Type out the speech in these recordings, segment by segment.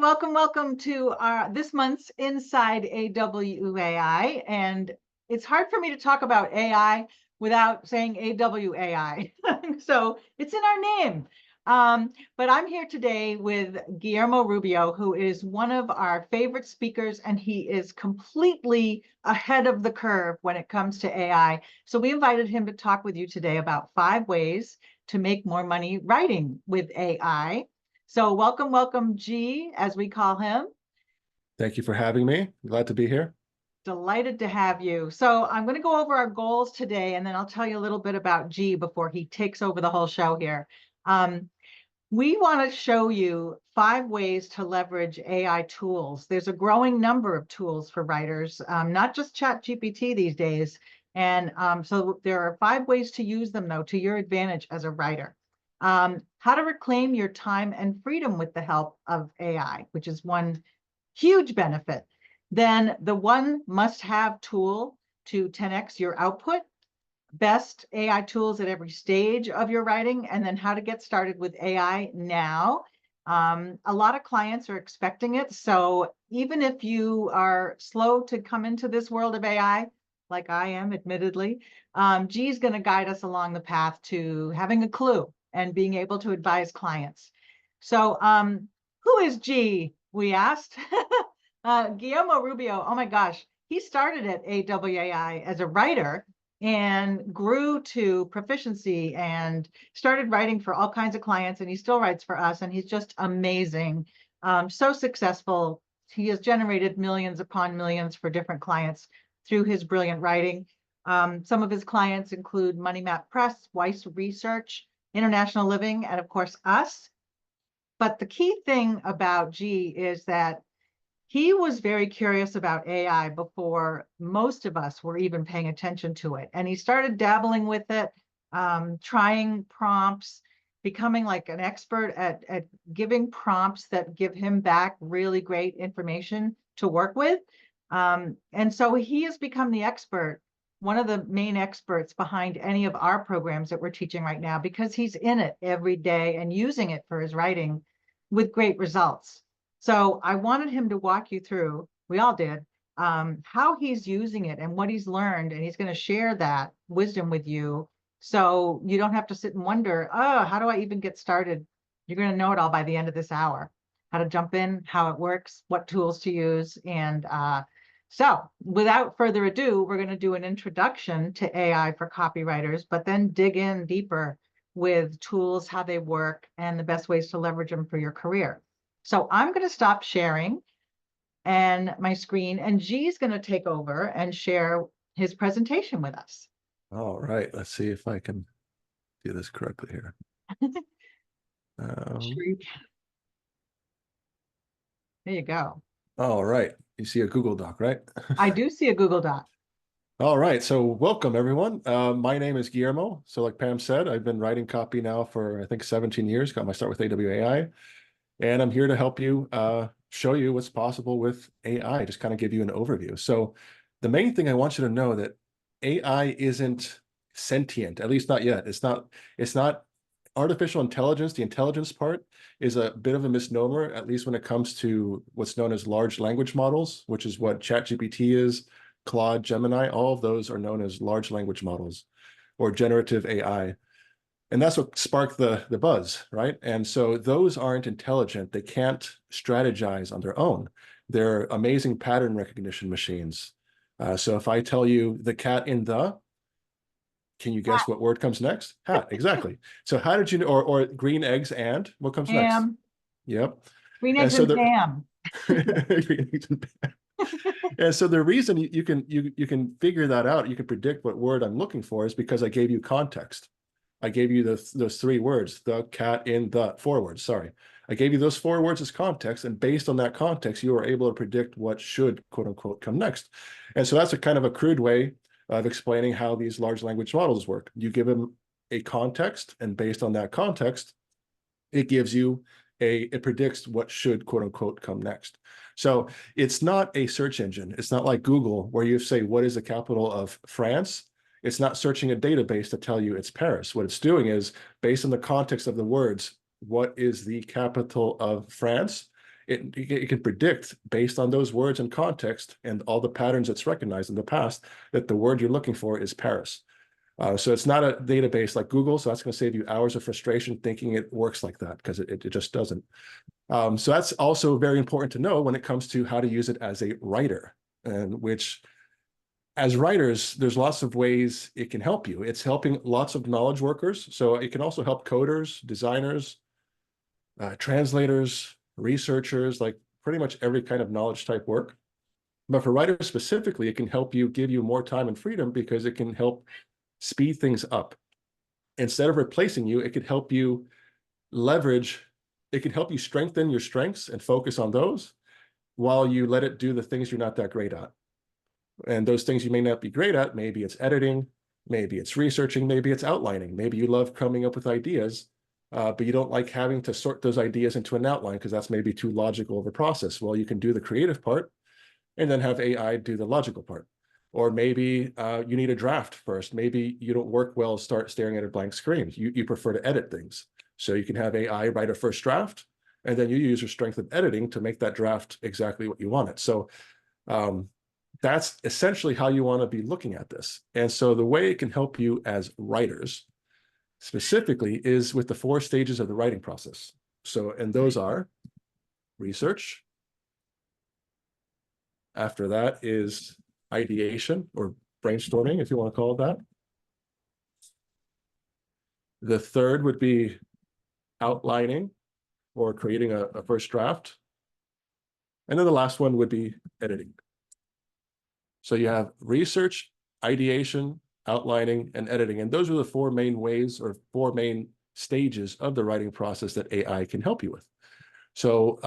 welcome to this month's Inside AWAI. And it's hard for me to talk about AI without saying AWAI. So it's in our name. But I'm here today with Guillermo Rubio, who is one of our favorite speakers, and he is completely ahead of the curve when it comes to AI. So we invited him to talk with you today about 5 ways to make more money writing with AI. So welcome, G, as we call him. Thank you for having me. Glad to be here. Delighted to have you. So I'm going to go over our goals today, and then I'll tell you a little bit about G before he takes over the whole show here. We want to show you 5 ways to leverage AI tools. There's a growing number of tools for writers, not just ChatGPT these days. And so there are 5 ways to use them, though, to your advantage as a writer. How to reclaim your time and freedom with the help of AI, which is one huge benefit. Then the one must-have tool to 10x your output, best AI tools at every stage of your writing, and then how to get started with AI now. A lot of clients are expecting it. So even if you are slow to come into this world of AI, like I am, admittedly, G is going to guide us along the path to having a clue and being able to advise clients. So who is G, we asked? Guillermo Rubio, oh my gosh, he started at AWAI as a writer and grew to proficiency and started writing for all kinds of clients, and he still writes for us, and he's just amazing. So successful. He has generated millions upon millions for different clients through his brilliant writing. Some of his clients include Money Map Press, Weiss Research, International Living, and of course us. But the key thing about G is that he was very curious about AI before most of us were even paying attention to it. And he started dabbling with it, trying prompts, becoming like an expert at giving prompts that give him back really great information to work with. And so he has become the expert, one of the main experts behind any of our programs that we're teaching right now, because he's in it every day and using it for his writing with great results. So I wanted him to walk you through, we all did, how he's using it and what he's learned, and he's going to share that wisdom with you so you don't have to sit and wonder, oh, how do I even get started? You're going to know it all by the end of this hour, how to jump in, how it works, what tools to use. And so without further ado, we're going to do an introduction to AI for copywriters, but then dig in deeper with tools, how they work, and the best ways to leverage them for your career. So I'm going to stop sharing and my screen, and G's going to take over and share his presentation with us. All right, let's see if I can do this correctly here. Sure you can. There you go. All right, you see a Google Doc, right? I do see a Google Doc. All right, so welcome everyone. My name is Guillermo. So like Pam said, I've been writing copy now for, I think, 17 years, got my start with AWAI. And I'm here to help you show you what's possible with AI, just kind of give you an overview. So the main thing I want you to know that AI isn't sentient, at least not yet. It's not artificial intelligence. The intelligence part is a bit of a misnomer, at least when it comes to what's known as large language models, which is what ChatGPT is, Claude, Gemini, all of those are known as large language models or generative AI. And that's what sparked the buzz, right? And so those aren't intelligent. They can't strategize on their own. They're amazing pattern recognition machines. So if I tell you the cat in the, can you guess what word comes next? Hat, exactly. So how did you know, or green eggs and, what comes next? Yep. Green eggs and ham. Green eggs and ham. And so the reason you can figure that out, you can predict what word I'm looking for, is because I gave you context. I gave you those 3 words, the cat in the 4 words, sorry. I gave you those 4 words as context, and based on that context, you are able to predict what should, quote unquote, come next. And so that's a kind of a crude way of explaining how these large language models work. You give them a context, and based on that context, it gives you it predicts what should, quote unquote, come next. So it's not a search engine. It's not like Google where you say, what is the capital of France? It's not searching a database to tell you it's Paris. What it's doing is, based on the context of the words, what is the capital of France? it can predict based on those words and context and all the patterns it's recognized in the past that the word you're looking for is Paris. So it's not a database like Google, so that's going to save you hours of frustration thinking it works like that, because it just doesn't. So that's also very important to know when it comes to how to use it as a writer, and which, as writers, there's lots of ways it can help you. It's helping lots of knowledge workers. So it can also help coders, designers, translators, researchers, like pretty much every kind of knowledge type work. But for writers specifically, it can help you, give you more time and freedom, because it can help speed things up. Instead of replacing you, it could help you leverage, it can help you strengthen your strengths and focus on those while you let it do the things you're not that great at. And those things you may not be great at, maybe it's editing, maybe it's researching, maybe it's outlining, maybe you love coming up with ideas, but you don't like having to sort those ideas into an outline because that's maybe too logical of a process. Well, you can do the creative part and then have AI do the logical part. Or maybe you need a draft first. Maybe you don't work well staring at a blank screen. You prefer to edit things. So you can have AI write a first draft, and then you use your strength of editing to make that draft exactly what you want it. So that's essentially how you want to be looking at this. And so the way it can help you as writers specifically is with the 4 stages of the writing process. So, and those are research. After that is ideation, or brainstorming, if you want to call it that. The third would be outlining, or creating a first draft. And then the last one would be editing. So you have research, ideation, outlining, and editing. And those are the 4 main ways, or 4 main stages of the writing process that AI can help you with. So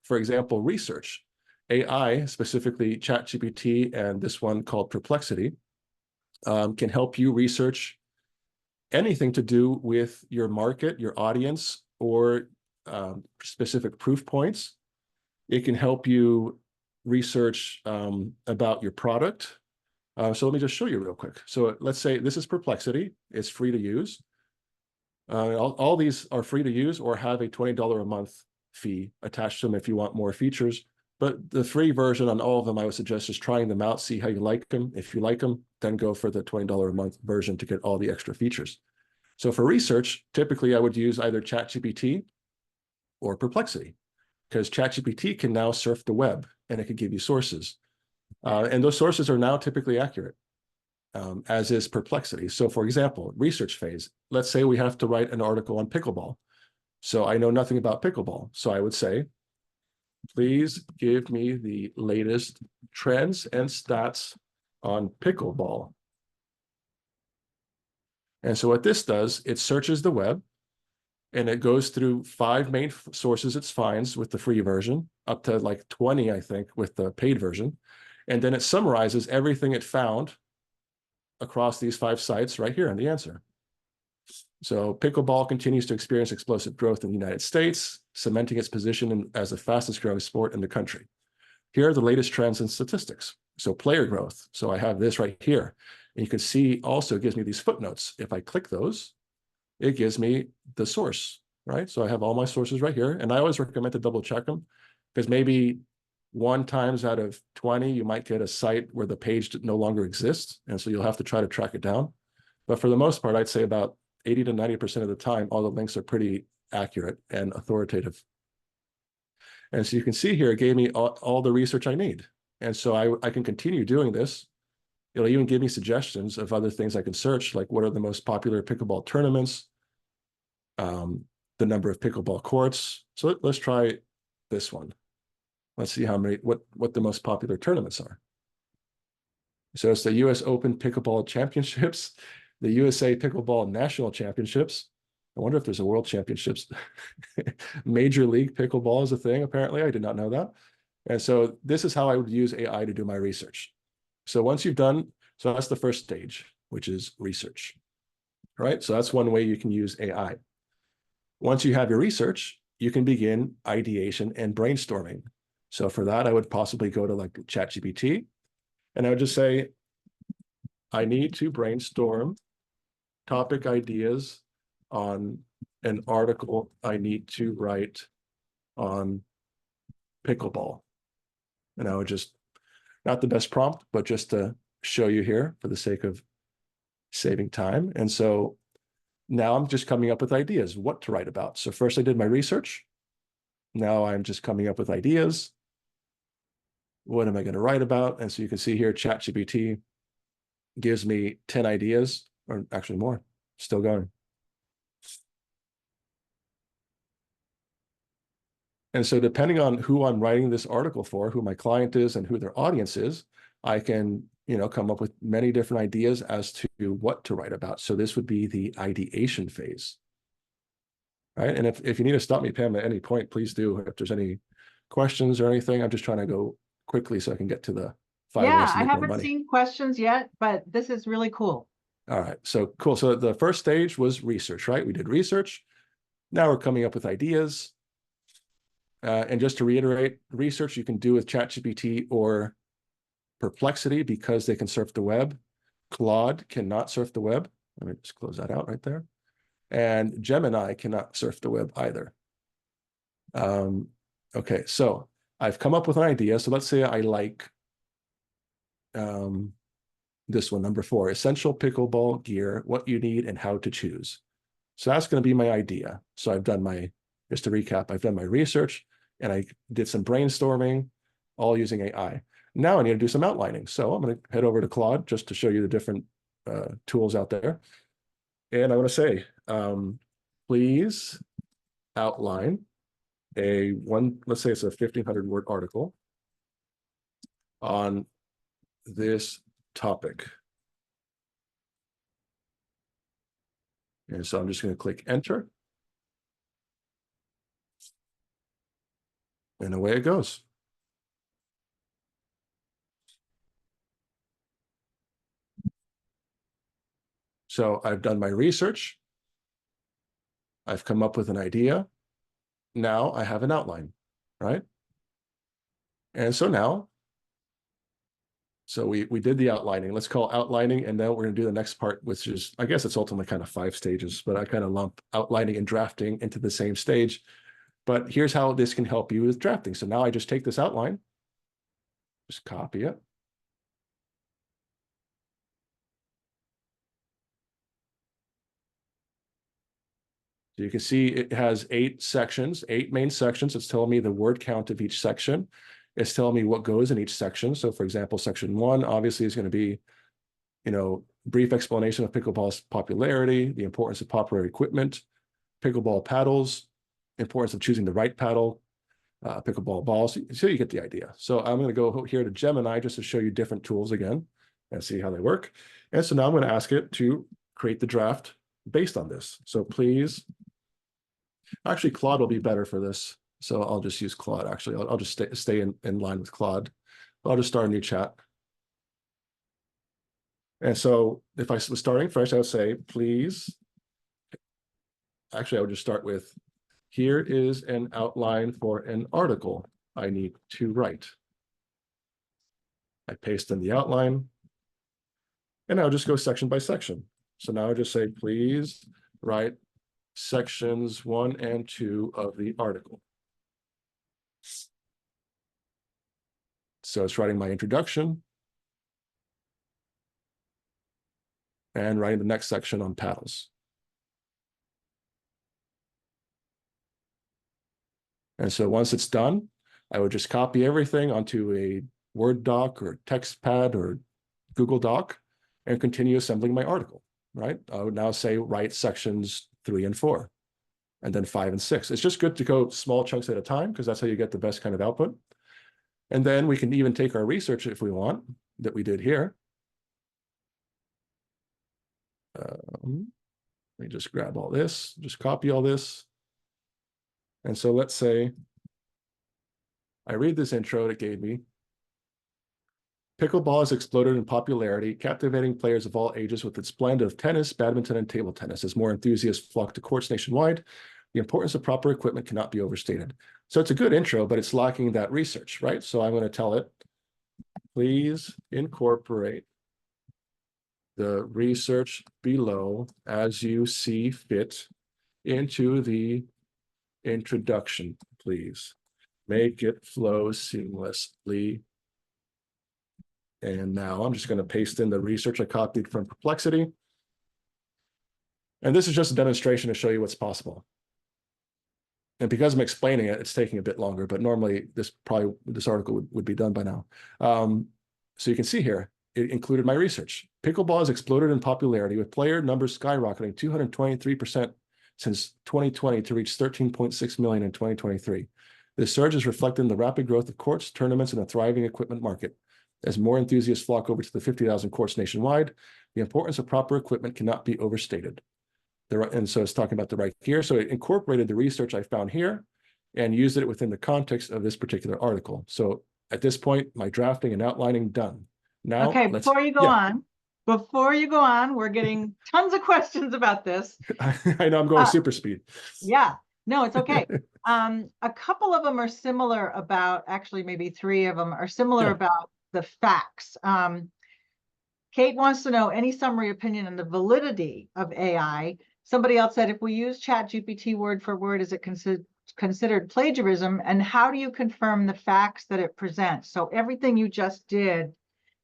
for example, research. AI, specifically ChatGPT and this one called Perplexity, can help you research anything to do with your market, your audience, or specific proof points. It can help you research about your product. So let me just show you real quick. So let's say this is Perplexity. It's free to use. All these are free to use or have a $20 a month fee attached to them if you want more features. But the free version on all of them, I would suggest just trying them out, see how you like them. If you like them, then go for the $20 a month version to get all the extra features. So for research, typically I would use either ChatGPT or Perplexity, because ChatGPT can now surf the web and it can give you sources. And those sources are now typically accurate, as is Perplexity. So for example, research phase, let's say we have to write an article on pickleball. So I know nothing about pickleball. So I would say, please give me the latest trends and stats on pickleball. And so what this does, it searches the web, and it goes through 5 main sources it finds with the free version, up to like 20, I think, with the paid version. And then it summarizes everything it found across these 5 sites right here in the answer. So pickleball continues to experience explosive growth in the United States, cementing its position as the fastest growing sport in the country. Here are the latest trends and statistics. So player growth. So I have this right here. And you can see also it gives me these footnotes. If I click those, it gives me the source, right? So I have all my sources right here. And I always recommend to double check them, because maybe 1 times out of 20, you might get a site where the page no longer exists. And so you'll have to try to track it down. But for the most part, I'd say about 80 to 90% of the time, all the links are pretty accurate and authoritative. And so you can see here, it gave me all the research I need. And so I can continue doing this. It'll even give me suggestions of other things I can search, like what are the most popular pickleball tournaments, the number of pickleball courts. So let's try this one. Let's see what the most popular tournaments are. So it's the US Open Pickleball Championships, the USA Pickleball National Championships. I wonder if there's a World Championships. Major League Pickleball is a thing, apparently. I did not know that. And so this is how I would use AI to do my research. So once you've done, so that's the first stage, which is research, right? So that's one way you can use AI. Once you have your research, you can begin ideation and brainstorming. So for that, I would possibly go to like ChatGPT, and I would just say, I need to brainstorm topic ideas on an article I need to write on pickleball. And I would just, not the best prompt, but just to show you here for the sake of saving time. And so now I'm just coming up with ideas, what to write about. So first I did my research. Now I'm just coming up with ideas. What am I going to write about? And so you can see here, ChatGPT gives me 10 ideas, or actually more, still going. And so depending on who I'm writing this article for, who my client is and who their audience is, I can, come up with many different ideas as to what to write about. So this would be the ideation phase. Right. And if you need to stop me, Pam, at any point, please do. If there's any questions or anything, I'm just trying to go quickly so I can get to the 5 ways Yeah, to I make more haven't money. seen questions yet, but this is really cool. All right. So cool. So the first stage was research, right? We did research. Now we're coming up with ideas. And just to reiterate, research you can do with ChatGPT or Perplexity because they can surf the web. Claude cannot surf the web. Let me just close that out right there. And Gemini cannot surf the web either. Okay, so I've come up with an idea. So let's say I like this one, number 4, essential pickleball gear, what you need and how to choose. So that's going to be my idea. So I've done just to recap, I've done my research and I did some brainstorming, all using AI. Now I need to do some outlining. So I'm going to head over to Claude just to show you the different tools out there. And I'm going to say, please outline let's say it's a 1,500 word article on this topic. And so I'm just going to click enter. And away it goes. So I've done my research. I've come up with an idea. Now I have an outline, right? And so now, we did the outlining. Let's call outlining, and then we're going to do the next part, which is, I guess it's ultimately kind of 5 stages, but I kind of lump outlining and drafting into the same stage. But here's how this can help you with drafting. So now I just take this outline, just copy it. So you can see it has 8 sections, 8 main sections. It's telling me the word count of each section. It's telling me what goes in each section. So for example, section 1 obviously is going to be, brief explanation of pickleball's popularity, the importance of popular equipment, pickleball paddles, importance of choosing the right paddle, pickleball balls. So you get the idea. So I'm going to go here to Gemini just to show you different tools again and see how they work. And so now I'm going to ask it to create the draft based on this. So please, actually Claude will be better for this. So I'll just use Claude. Actually, I'll just stay in line with Claude. I'll just start a new chat. And so if I was starting fresh, I would say, please, actually, I would just start with, here is an outline for an article I need to write. I paste in the outline, and I'll just go section by section. So now I just say, please write sections 1 and 2 of the article. So it's writing my introduction and writing the next section on paddles. And so once it's done, I would just copy everything onto a Word doc or text pad or Google Doc and continue assembling my article, right? I would now say write sections 3 and 4, and then 5 and 6. It's just good to go small chunks at a time because that's how you get the best kind of output. And then we can even take our research if we want that we did here. Let me just grab all this, just copy all this. And so let's say I read this intro it gave me. Pickleball has exploded in popularity, captivating players of all ages with its blend of tennis, badminton, and table tennis. As more enthusiasts flock to courts nationwide, the importance of proper equipment cannot be overstated. So it's a good intro, but it's lacking that research, right? So I'm going to tell it, please incorporate the research below as you see fit into the introduction, please. make it flow seamlessly. And now I'm just going to paste in the research I copied from Perplexity. And this is just a demonstration to show you what's possible. And because I'm explaining it, it's taking a bit longer, but normally this article would be done by now. So you can see here, it included my research. Pickleball has exploded in popularity with player numbers skyrocketing 223% since 2020 to reach 13.6 million in 2023. This surge is reflected in the rapid growth of courts, tournaments, and a thriving equipment market. As more enthusiasts flock over to the 50,000 courts nationwide, the importance of proper equipment cannot be overstated. And so it's talking about the right here. So it incorporated the research I found here and used it within the context of this particular article. So at this point, my drafting and outlining done. Now, okay, before you go on, we're getting tons of questions about this. I know I'm going super speed. Yeah, no, it's okay. A couple of them are similar about, actually, maybe three of them are similar about the facts. Kate wants to know any summary opinion on the validity of AI. Somebody else said, if we use ChatGPT word for word, is it considered plagiarism? And how do you confirm the facts that it presents? So everything you just did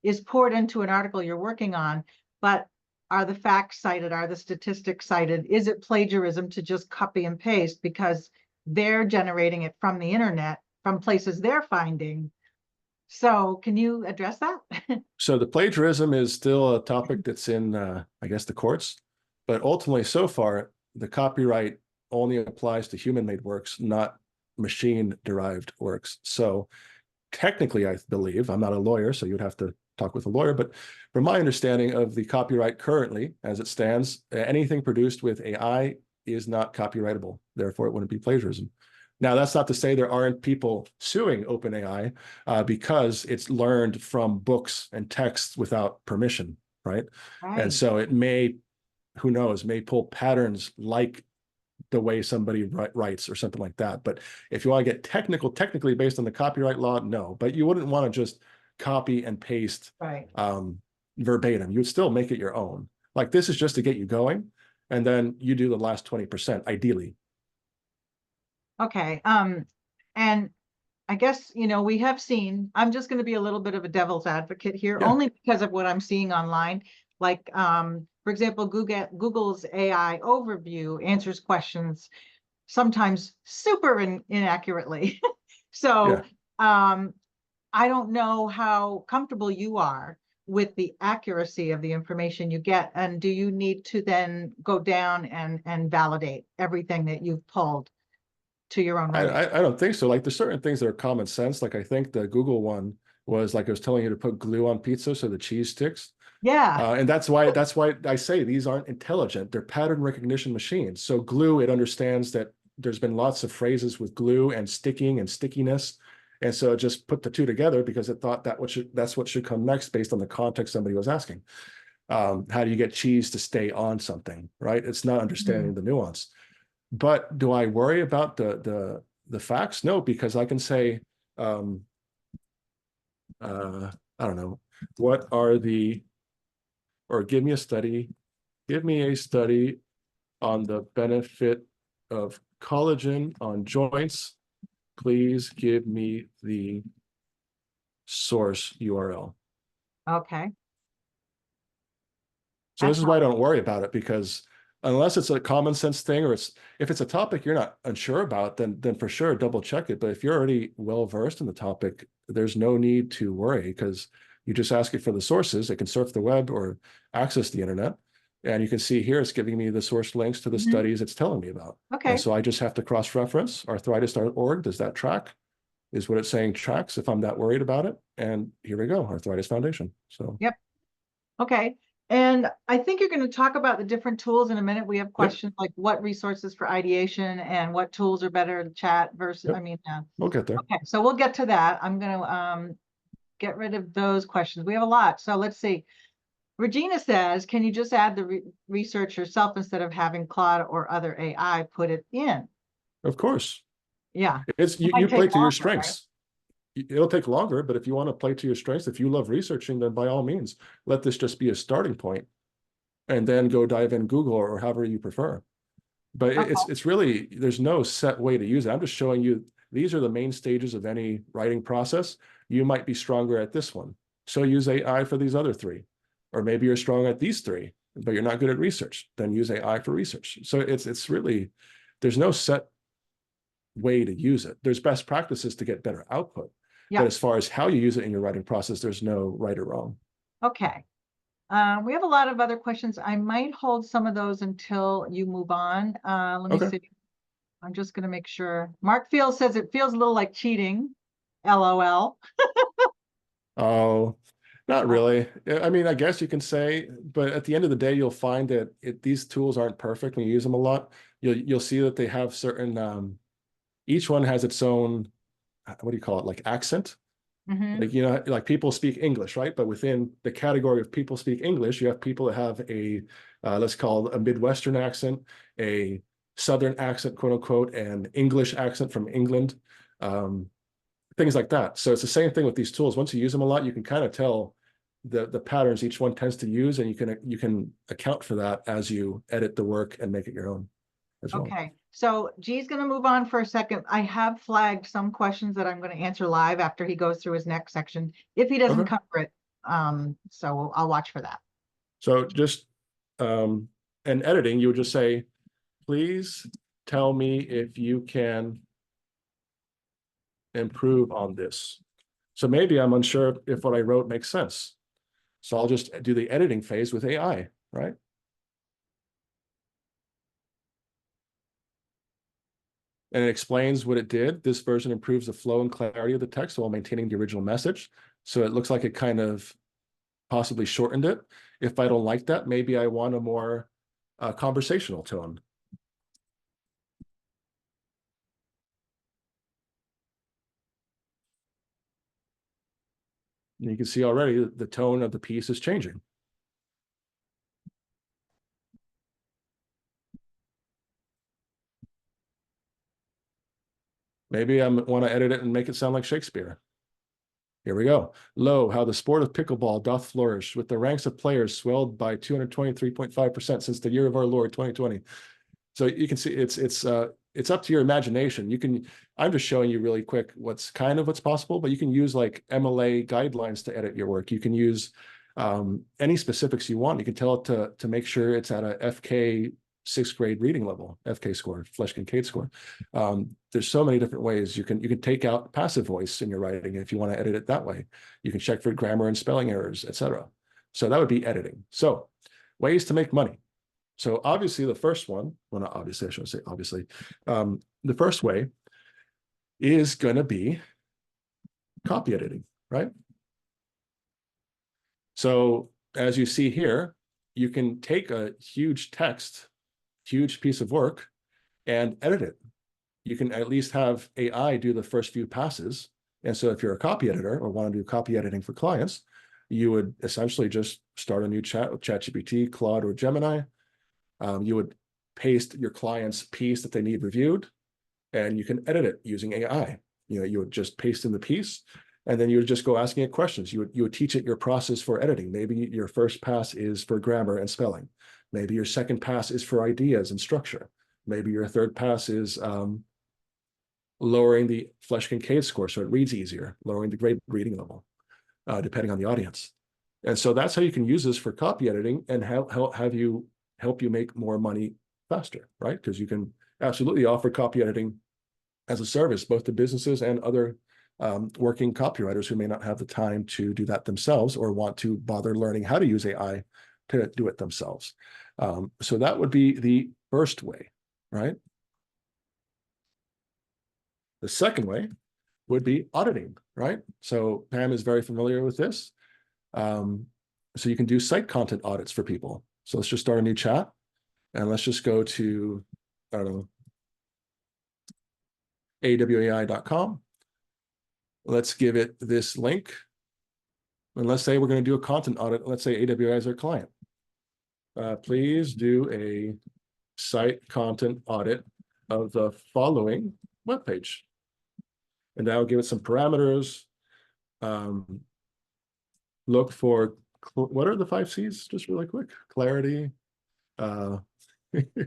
is poured into an article you're working on, but are the facts cited? Are the statistics cited? Is it plagiarism to just copy and paste because they're generating it from the internet, from places they're finding? So can you address that? So the plagiarism is still a topic that's in, I guess, the courts. But ultimately, so far, the copyright only applies to human-made works, not machine-derived works. So technically, I believe, I'm not a lawyer, so you'd have to talk with a lawyer, but from my understanding of the copyright currently, as it stands, anything produced with AI is not copyrightable. Therefore, it wouldn't be plagiarism. Now, that's not to say there aren't people suing OpenAI because it's learned from books and texts without permission, right? And so it may, who knows, may pull patterns like the way somebody writes or something like that. But if you want to get technically based on the copyright law, no. But you wouldn't want to just copy and paste verbatim. You'd still make it your own. Like this is just to get you going, and then you do the last 20%, ideally. Okay. And I guess, we have seen, I'm just going to be a little bit of a devil's advocate here, only because of what I'm seeing online. Like, for example, Google's AI overview answers questions sometimes super inaccurately. So I don't know how comfortable you are with the accuracy of the information you get. And do you need to then go down and validate everything that you've pulled to your own writing? I don't think so. Like there's certain things that are common sense. Like I think the Google one was like I was telling you to put glue on pizza so the cheese sticks. Yeah. And that's why I say these aren't intelligent. They're pattern recognition machines. So glue, it understands that there's been lots of phrases with glue and sticking and stickiness. And so it just put the two together because it thought that's what should come next based on the context somebody was asking. How do you get cheese to stay on something, right? It's not understanding the nuance. But do I worry about the facts? No, because I can say, I don't know, what are the, or give me a study on the benefit of collagen on joints. Please give me the source URL. Okay. So this is why I don't worry about it, because unless it's a common sense thing, or if it's a topic you're not unsure about, then for sure double check it. But if you're already well versed in the topic, there's no need to worry, because you just ask it for the sources. It can surf the web or access the internet. And you can see here, it's giving me the source links to the studies it's telling me about. Okay. And so I just have to cross-reference arthritis.org. Does that track? Is what it's saying tracks if I'm that worried about it? And here we go, Arthritis Foundation. So. Yep. Okay. And I think you're going to talk about the different tools in a minute. We have questions like what resources for ideation and what tools are better to chat versus, we'll get there. Okay, so we'll get to that. I'm going to get rid of those questions. We have a lot. So let's see. Regina says, can you just add the research yourself instead of having Claude or other AI put it in? Of course. Yeah. It's you play to your strengths. Right? It'll take longer, but if you want to play to your strengths, if you love researching, then by all means, let this just be a starting point, and then go dive in Google or however you prefer. But it's really, there's no set way to use it. I'm just showing you these are the main stages of any writing process. You might be stronger at this one, so use AI for these other three. Or maybe you're strong at these three, but you're not good at research, then use AI for research. So it's really, there's no set way to use it. There's best practices to get better output. Yeah. But as far as how you use it in your writing process, there's no right or wrong. Okay. We have a lot of other questions. I might hold some of those until you move on. Let me see. I'm just going to make sure. Mark Field says it feels a little like cheating. LOL. Oh, not really. I mean, I guess you can say, but at the end of the day, you'll find that these tools aren't perfect when you use them a lot. You'll see that they have certain, each one has its own, what do you call it, like accent? Like, you know, like people speak English, right? But within the category of people speak English, you have people that have a, let's call it a Midwestern accent, a Southern accent, quote unquote, and English accent from England. Things like that. So it's the same thing with these tools. Once you use them a lot, you can kind of tell the patterns each one tends to use, and you can account for that as you edit the work and make it your own as well. Okay, so G's going to move on for a second. I have flagged some questions that I'm going to answer live after he goes through his next section, if he doesn't cover it. So I'll watch for that. So just in editing, you would just say, please tell me if you can improve on this. So maybe I'm unsure if what I wrote makes sense. So I'll just do the editing phase with AI, right? And it explains what it did. This version improves the flow and clarity of the text while maintaining the original message. So it looks like it kind of possibly shortened it. If I don't like that, maybe I want a more conversational tone. And you can see already the tone of the piece is changing. Maybe I want to edit it and make it sound like Shakespeare. Here we go. Lo, how the sport of pickleball doth flourish, with the ranks of players swelled by 223.5% since the year of our Lord 2020. So you can see it's up to your imagination. You can, I'm just showing you really quick what's possible, but you can use like MLA guidelines to edit your work. You can use any specifics you want. You can tell it to make sure it's at a FK 6th grade reading level, FK score, Flesch-Kincaid score. There's so many different ways. You can take out passive voice in your writing if you want to edit it that way. You can check for grammar and spelling errors, etc. So that would be editing. So ways to make money. So obviously the first one, well, not obviously, I shouldn't say obviously, the first way is going to be copy editing, right? So as you see here, you can take a huge text, huge piece of work, and edit it. You can at least have AI do the first few passes. And so if you're a copy editor or want to do copy editing for clients, you would essentially just start a new chat with ChatGPT, Claude, or Gemini. You would paste your client's piece that they need reviewed, and you can edit it using AI. You would just paste in the piece, and then you would just go asking it questions. You would teach it your process for editing. Maybe your first pass is for grammar and spelling. Maybe your second pass is for ideas and structure. Maybe your third pass is lowering the Flesch-Kincaid score so it reads easier, lowering the grade reading level, depending on the audience. And so that's how you can use this for copy editing and help you make more money faster, right? Because you can absolutely offer copy editing as a service, both to businesses and other working copywriters who may not have the time to do that themselves or want to bother learning how to use AI to do it themselves. So that would be the first way, right? The second way would be auditing, right? So Pam is very familiar with this. So you can do site content audits for people. So let's just start a new chat and let's just go to, I don't know, awai.com. Let's give it this link. And let's say we're going to do a content audit. Let's say AWai is our client. Please do a site content audit of the following webpage. And I'll give it some parameters. Look for, what are the 5 C's? Just really quick. Clarity. Hang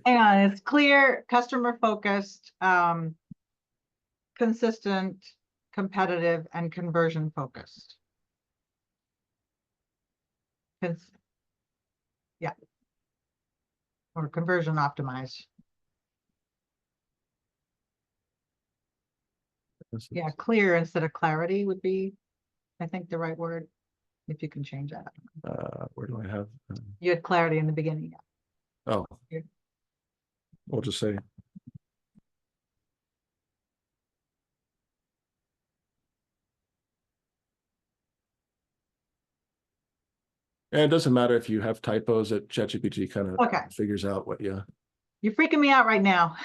on, it's clear, customer focused, consistent, competitive, and conversion focused. Yeah. Or conversion optimized. Yeah, clear instead of clarity would be, I think, the right word, if you can change that. Where do I have? You had clarity in the beginning. Oh, we'll just say. And it doesn't matter if you have typos that ChatGPT kind of Okay. figures out what you. You're freaking me out right now.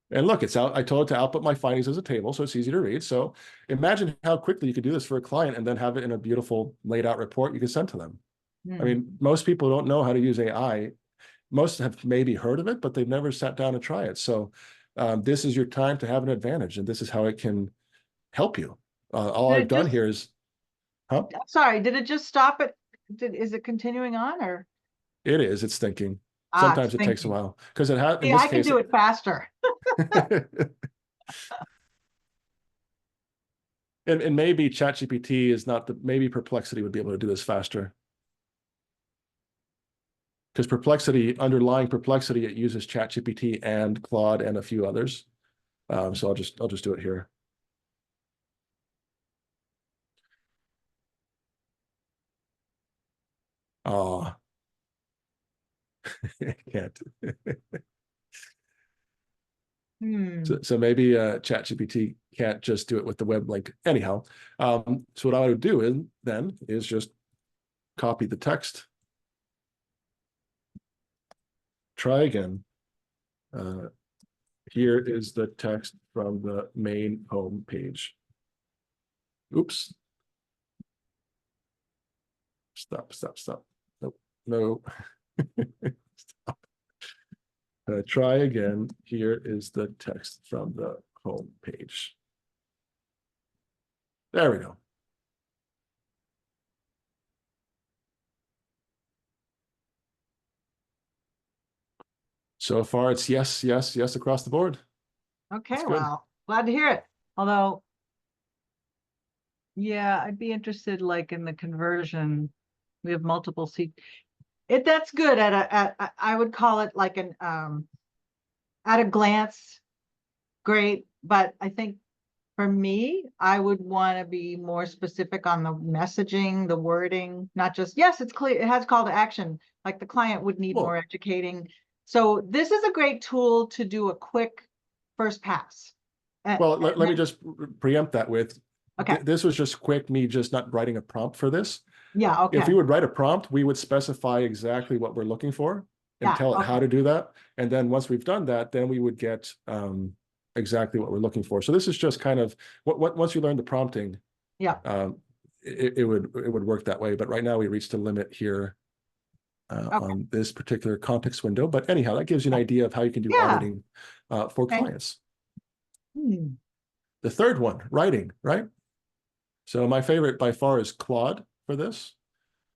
And look, it's out. I told it to output my findings as a table, so it's easy to read. So imagine how quickly you could do this for a client and then have it in a beautiful laid out report you can send to them. I mean, most people don't know how to use AI. Most have maybe heard of it, but they've never sat down and tried it. So this is your time to have an advantage, and this is how it can help you. All I've done here is, huh? Sorry, did it just stop it? Is it continuing on or? It is. It's thinking. It's Sometimes it takes a thinking. while because it has. In Yeah, this I can case, do it faster. and maybe ChatGPT is not the. Maybe Perplexity would be able to do this faster. Because underlying Perplexity, it uses ChatGPT and Claude and a few others. So I'll just do it here. Oh, can't. So maybe ChatGPT can't just do it with the web link. Anyhow, so what I would do then is just copy the text. Try again. Here is the text from the main home page. Oops. Stop. No. Stop. Try again. Here is the text from the home page. There we go. So far, it's yes across the board. Okay, well, glad to hear it. Although, yeah, I'd be interested like in the conversion. We have multiple seats. That's good I would call it like an at a glance, great. But I think for me, I would want to be more specific on the messaging, the wording, not just, yes, it's clear, it has call to action. Like the client would need more educating. So this is a great tool to do a quick first pass. Well, let me just preempt that with, okay. This was just quick, me just not writing a prompt for this. Yeah, okay. If we would write a prompt, we would specify exactly what we're looking for and tell it how to do that. And then once we've done that, then we would get exactly what we're looking for. So this is just kind of once you learn the prompting, it would work that way. But right now we reached a limit here on this particular context window. But anyhow, that gives you an idea of how you can do auditing for clients. The third one, writing, right? So my favorite by far is Claude for this.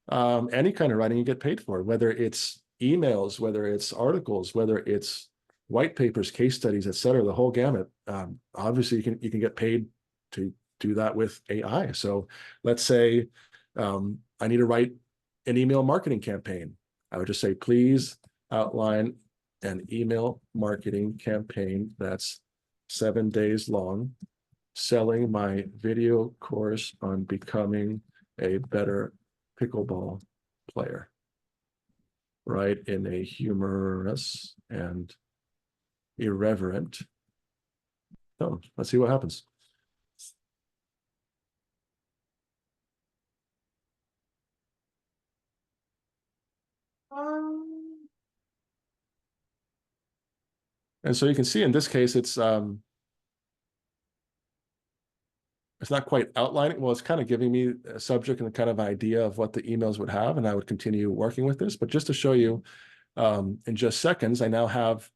Any kind of writing you get paid for, whether it's emails, whether it's articles, whether it's white papers, case studies, etc., the whole gamut. Obviously, you can get paid to do that with AI. So let's say I need to write an email marketing campaign. I would just say, please outline an email marketing campaign that's 7 days long, selling my video course on becoming a better pickleball player. Right, in a humorous and irreverent tone. Let's see what happens. And so you can see in this case, it's not quite outlining. Well, it's kind of giving me a subject and a kind of idea of what the emails would have, and I would continue working with this. But just to show you, in just seconds, I now have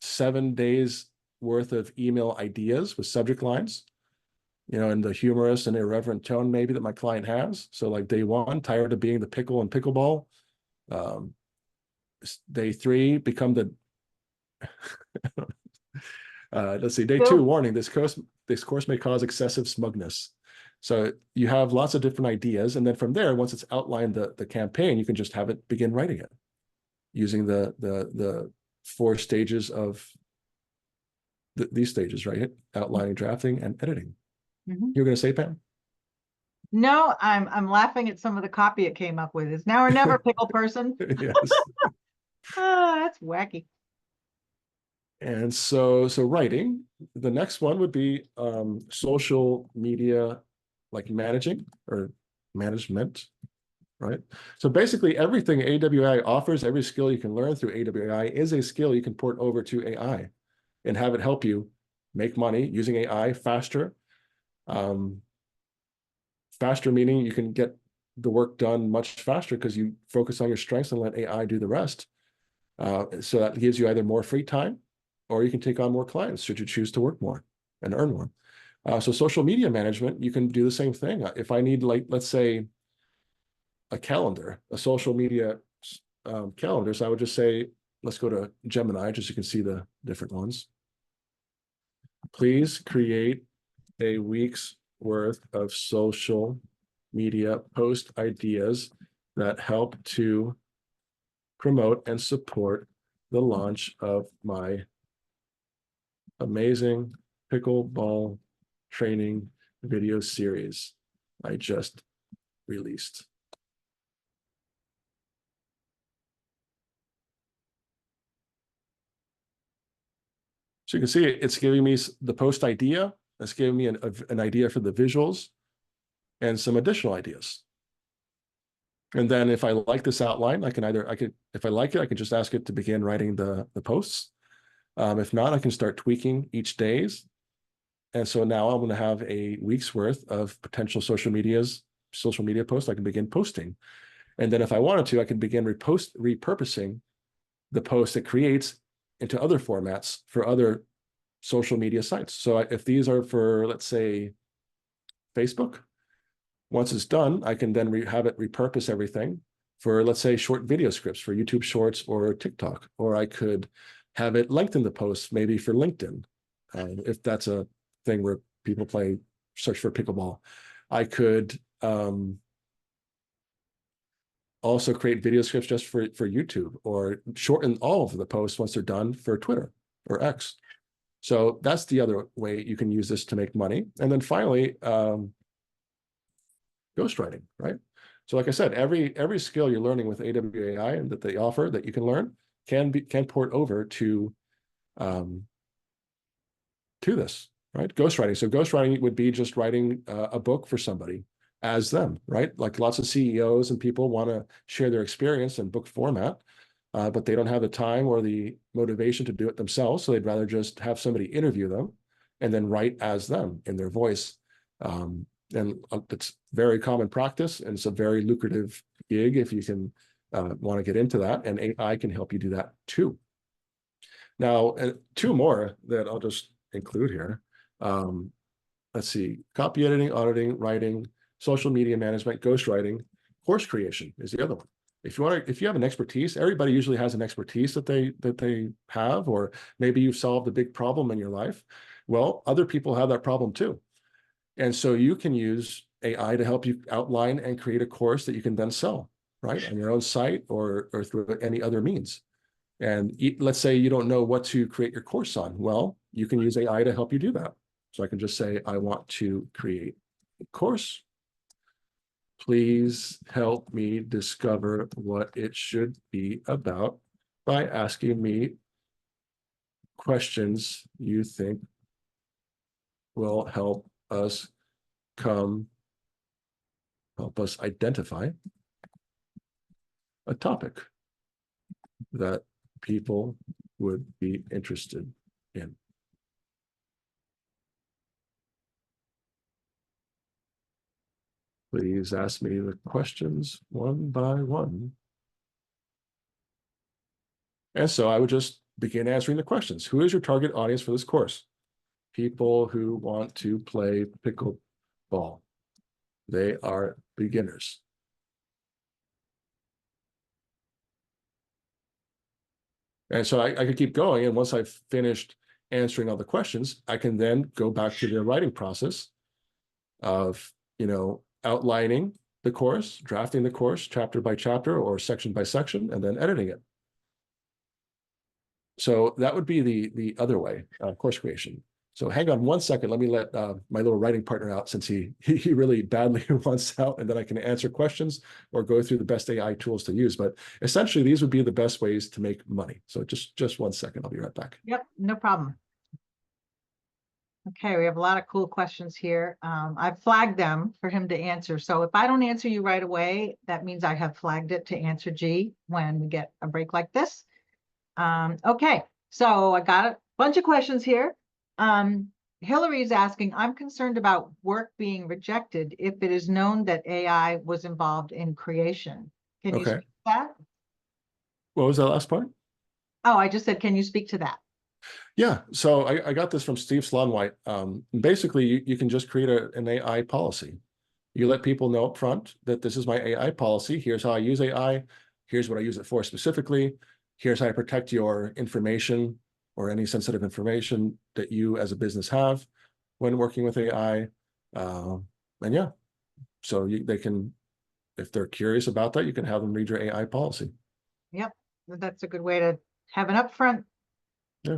7 days worth of email ideas with subject lines, in the humorous and irreverent tone maybe that my client has. So like day 1, tired of being the pickle and pickleball. Day 3, become the Let's see, day two, warning, this course may cause excessive smugness. So you have lots of different ideas. And then from there, once it's outlined the campaign, you can just have it begin writing it using the 4 stages of these stages, right? Outlining, drafting, and editing. Mhm. You're going to say, Pam? No, I'm laughing at some of the copy it came up with. It's now or never, pickle person. Yes. Ah, that's wacky. And so writing, the next one would be social media, like managing or management, right? So basically everything AWI offers, every skill you can learn through AWI is a skill you can port over to AI and have it help you make money using AI faster. Faster meaning you can get the work done much faster because you focus on your strengths and let AI do the rest. So that gives you either more free time or you can take on more clients should you choose to work more and earn more. So social media management, you can do the same thing. If I need, like, let's say a calendar, a social media calendar. So I would just say, let's go to Gemini, just so you can see the different ones. Please create a week's worth of social media post ideas that help to promote and support the launch of my amazing pickleball training video series I just released. So you can see it's giving me the post idea. It's giving me an idea for the visuals and some additional ideas. And then if I like this outline, if I like it, I can just ask it to begin writing the posts. If not, I can start tweaking each days. And so now I'm going to have a week's worth of potential social media posts I can begin posting. And then if I wanted to, I can begin repurposing the post it creates into other formats for other social media sites. So if these are for, let's say, Facebook, once it's done, I can then have it repurpose everything for, let's say, short video scripts for YouTube Shorts or TikTok, or I could have it lengthen the posts maybe for LinkedIn, if that's a thing where people search for pickleball. I could also create video scripts just for YouTube, or shorten all of the posts once they're done for Twitter or X. So that's the other way you can use this to make money. And then finally, ghostwriting, right? So like I said, every skill you're learning with AWAI and that they offer that you can learn can port over to this, right? Ghostwriting. So ghostwriting would be just writing a book for somebody as them, right? Like lots of CEOs and people want to share their experience in book format, but they don't have the time or the motivation to do it themselves. So they'd rather just have somebody interview them and then write as them in their voice. And it's very common practice, and it's a very lucrative gig if you can want to get into that. And AI can help you do that too. Now, 2 more that I'll just include here. Let's see, copy editing, auditing, writing, social media management, ghostwriting, course creation is the other one. If you have an expertise, everybody usually has an expertise that they have, or maybe you've solved a big problem in your life. Well, other people have that problem too. And so you can use AI to help you outline and create a course that you can then sell, right, on your own site or through any other means. And let's say you don't know what to create your course on. Well, you can use AI to help you do that. So I can just say, I want to create a course. Please help me discover what it should be about by asking me questions you think will help us identify a topic that people would be interested in. Please ask me the questions one by one. And so I would just begin answering the questions. Who is your target audience for this course? People who want to play pickleball. They are beginners. And so I could keep going. And once I've finished answering all the questions, I can then go back to the writing process of, outlining the course, drafting the course chapter by chapter or section by section, and then editing it. So that would be the other way, course creation. So hang on one second. Let me let my little writing partner out, since he really badly wants out, and then I can answer questions or go through the best AI tools to use. But essentially, these would be the best ways to make money. So just 1 second. I'll be right back. Yep, no problem. Okay, we have a lot of cool questions here. I've flagged them for him to answer. So if I don't answer you right away, that means I have flagged it to answer G when we get a break like this. Okay, so I got a bunch of questions here. Hillary's asking, I'm concerned about work being rejected if it is known that AI was involved in creation. Can you speak to that? What was that last part? Oh, I just said, can you speak to that? Yeah, so I got this from Steve Slonwhite. Basically, you can just create an AI policy. You let people know up front that this is my AI policy. Here's how I use AI. Here's what I use it for specifically. Here's how I protect your information or any sensitive information that you as a business have when working with AI. And yeah, so they can, if they're curious about that, you can have them read your AI policy. Yep, that's a good way to have an upfront, Yeah.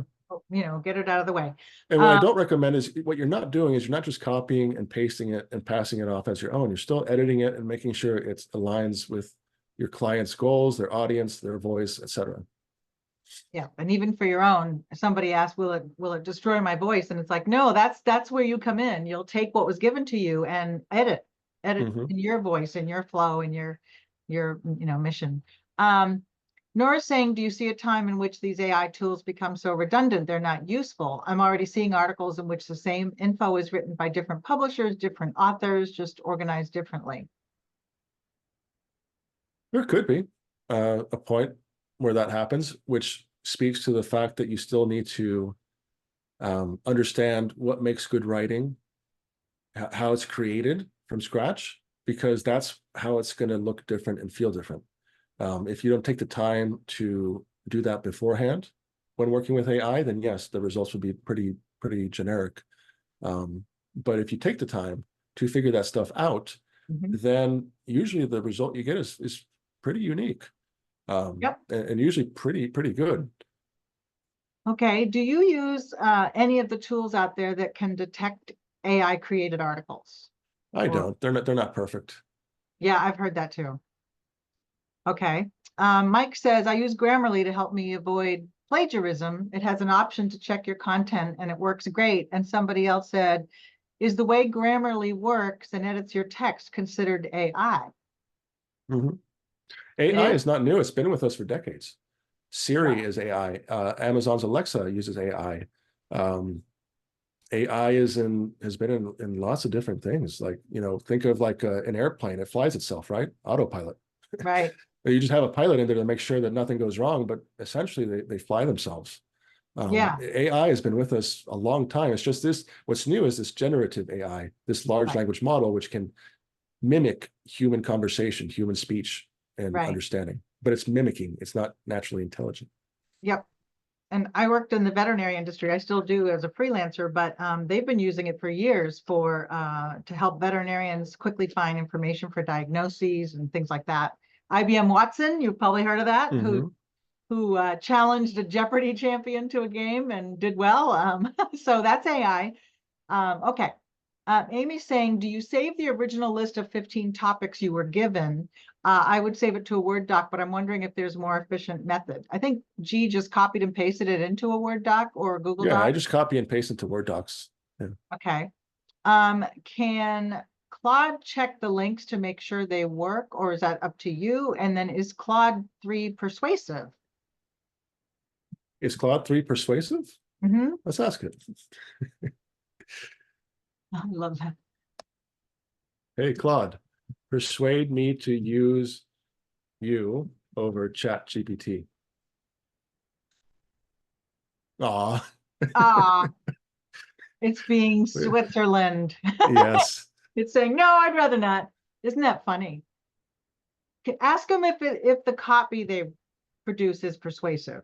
Get it out of the way. And what I don't recommend is, what you're not doing is you're not just copying and pasting it and passing it off as your own. You're still editing it and making sure it aligns with your client's goals, their audience, their voice, etc. Yeah, and even for your own, somebody asked, will it destroy my voice? And it's like, no, that's where you come in. You'll take what was given to you and edit in your voice and your flow and your mission. Nora's saying, do you see a time in which these AI tools become so redundant they're not useful? I'm already seeing articles in which the same info is written by different publishers, different authors, just organized differently. There could be a point where that happens, which speaks to the fact that you still need to understand what makes good writing, how it's created from scratch, because that's how it's going to look different and feel different. If you don't take the time to do that beforehand when working with AI, then yes, the results would be pretty generic. But if you take the time to figure that stuff out, then usually the result you get is pretty unique. And usually pretty good. Okay. Do you use any of the tools out there that can detect AI created articles? I don't. They're not perfect. Yeah, I've heard that too. Okay. Mike says, I use Grammarly to help me avoid plagiarism. It has an option to check your content and it works great. And somebody else said, is the way Grammarly works and edits your text considered AI? AI is not new. It's been with us for decades. Siri is AI. Amazon's Alexa uses AI. AI has been in lots of different things. Like, think of like an airplane. It flies itself, right? Autopilot. Right. You just have a pilot in there to make sure that nothing goes wrong, but essentially they fly themselves. AI has been with us a long time. It's just what's new is this generative AI, this large language model, which can mimic human conversation, human speech and understanding, but it's mimicking. It's not naturally intelligent. Yep. And I worked in the veterinary industry. I still do as a freelancer, but they've been using it for years to help veterinarians quickly find information for diagnoses and things like that. IBM Watson, you've probably heard of that, who challenged a Jeopardy champion to a game and did well. So that's AI. Okay. Amy's saying, do you save the original list of 15 topics you were given? I would save it to a Word doc, but I'm wondering if there's a more efficient method. I think G just copied and pasted it into a Word doc or a Google doc. Yeah, I just copy and paste into Word docs. Yeah. Okay. Can Claude check the links to make sure they work, or is that up to you? And then is Claude 3 persuasive? Is Claude 3 persuasive? Let's ask it. I love that. Hey, Claude, persuade me to use you over ChatGPT. Ah, it's being Switzerland. Yes. It's saying, no, I'd rather not. Isn't that funny? Ask them if the copy they produce is persuasive.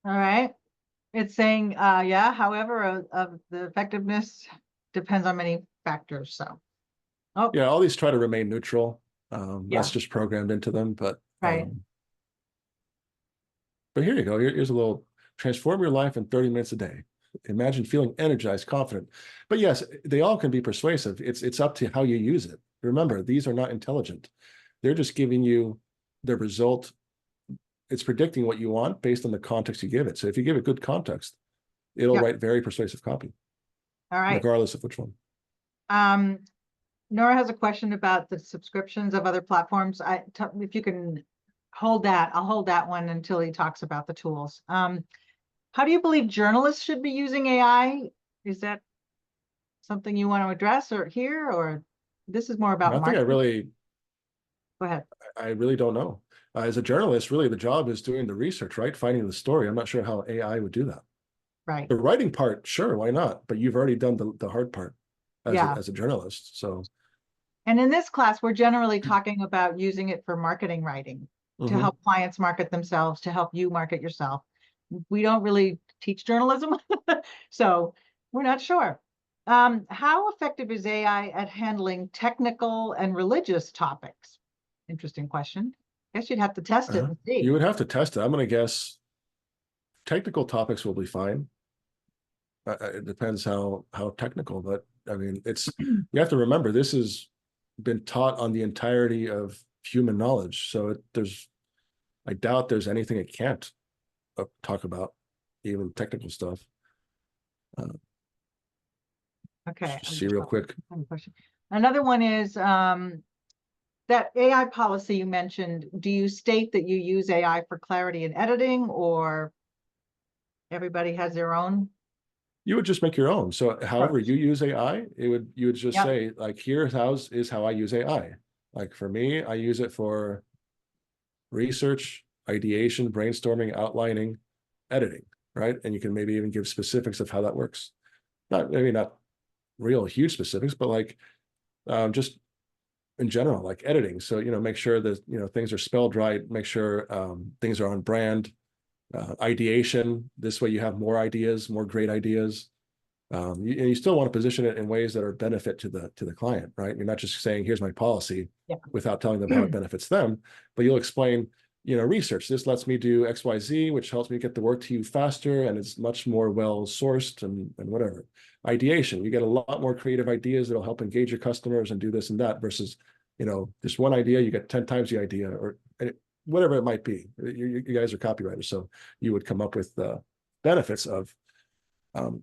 All right. It's saying, yeah, however, the effectiveness depends on many factors. So, oh, Yeah, all these try to remain neutral. That's yeah, just programmed into them. right. But here you go. Here's a little transform your life in 30 minutes a day. Imagine feeling energized, confident. But yes, they all can be persuasive. It's up to how you use it. Remember, these are not intelligent. They're just giving you the result. It's predicting what you want based on the context you give it. So if you give it good context, it'll Yeah. write very persuasive copy, All right. regardless of which one. Um, Nora has a question about the subscriptions of other platforms. If you can hold that, I'll hold that one until he talks about the tools. How do you believe journalists should be using AI? Is that something you want to address or here, or this is more about Nothing marketing? Go ahead. I really don't know. As a journalist, really the job is doing the research, right? Finding the story. I'm not sure how AI would do that. Right. The writing part, sure, why not? But you've already done the hard part Yeah. as a journalist. So And in this class, we're generally talking about using it for marketing writing to mhm. help clients market themselves, to help you market yourself. We don't really teach journalism, so we're not sure. How effective is AI at handling technical and religious topics? Interesting question. Guess you'd have to test it and You see. would have to test it. I'm going to guess technical topics will be fine. It depends how technical, but I mean, you have to remember this has been taught on the entirety of human knowledge. So I doubt there's anything it can't talk about, even technical stuff. Uh, Okay, I'm see just real quick. question. Another one is that AI policy you mentioned. Do you state that you use AI for clarity in editing, or everybody has their own You would just make your own. So however approach? you use AI, you would just Yep. say like, here's how I use AI. Like for me, I use it for research, ideation, brainstorming, outlining, editing, right? And you can maybe even give specifics of how that works. Maybe not real huge specifics, but like just in general, like editing. So, make sure that, things are spelled right, make sure things are on brand, ideation. This way you have more ideas, more great ideas. And you still want to position it in ways that are benefit to the client, right? You're not just saying, here's my policy Yeah. without telling them how it benefits them, but you'll explain, research. This lets me do XYZ, which helps me get the work to you faster, and it's much more well sourced and whatever. Ideation, you get a lot more creative ideas that'll help engage your customers and do this and that versus, just one idea, you get 10 times the idea or whatever it might be. You guys are copywriters, so you would come up with the benefits of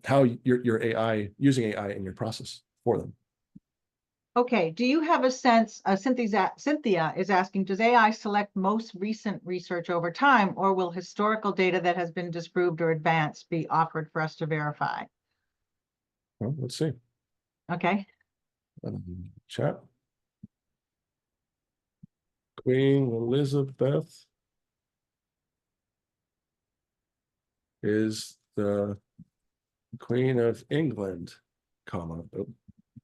how your AI, using AI in your process for them. Okay, do you have a sense, Cynthia is asking, does AI select most recent research over time, or will historical data that has been disproved or advanced be offered for us to verify? Well, let's see. Okay. Chat. Queen Elizabeth is the Queen of England, comma,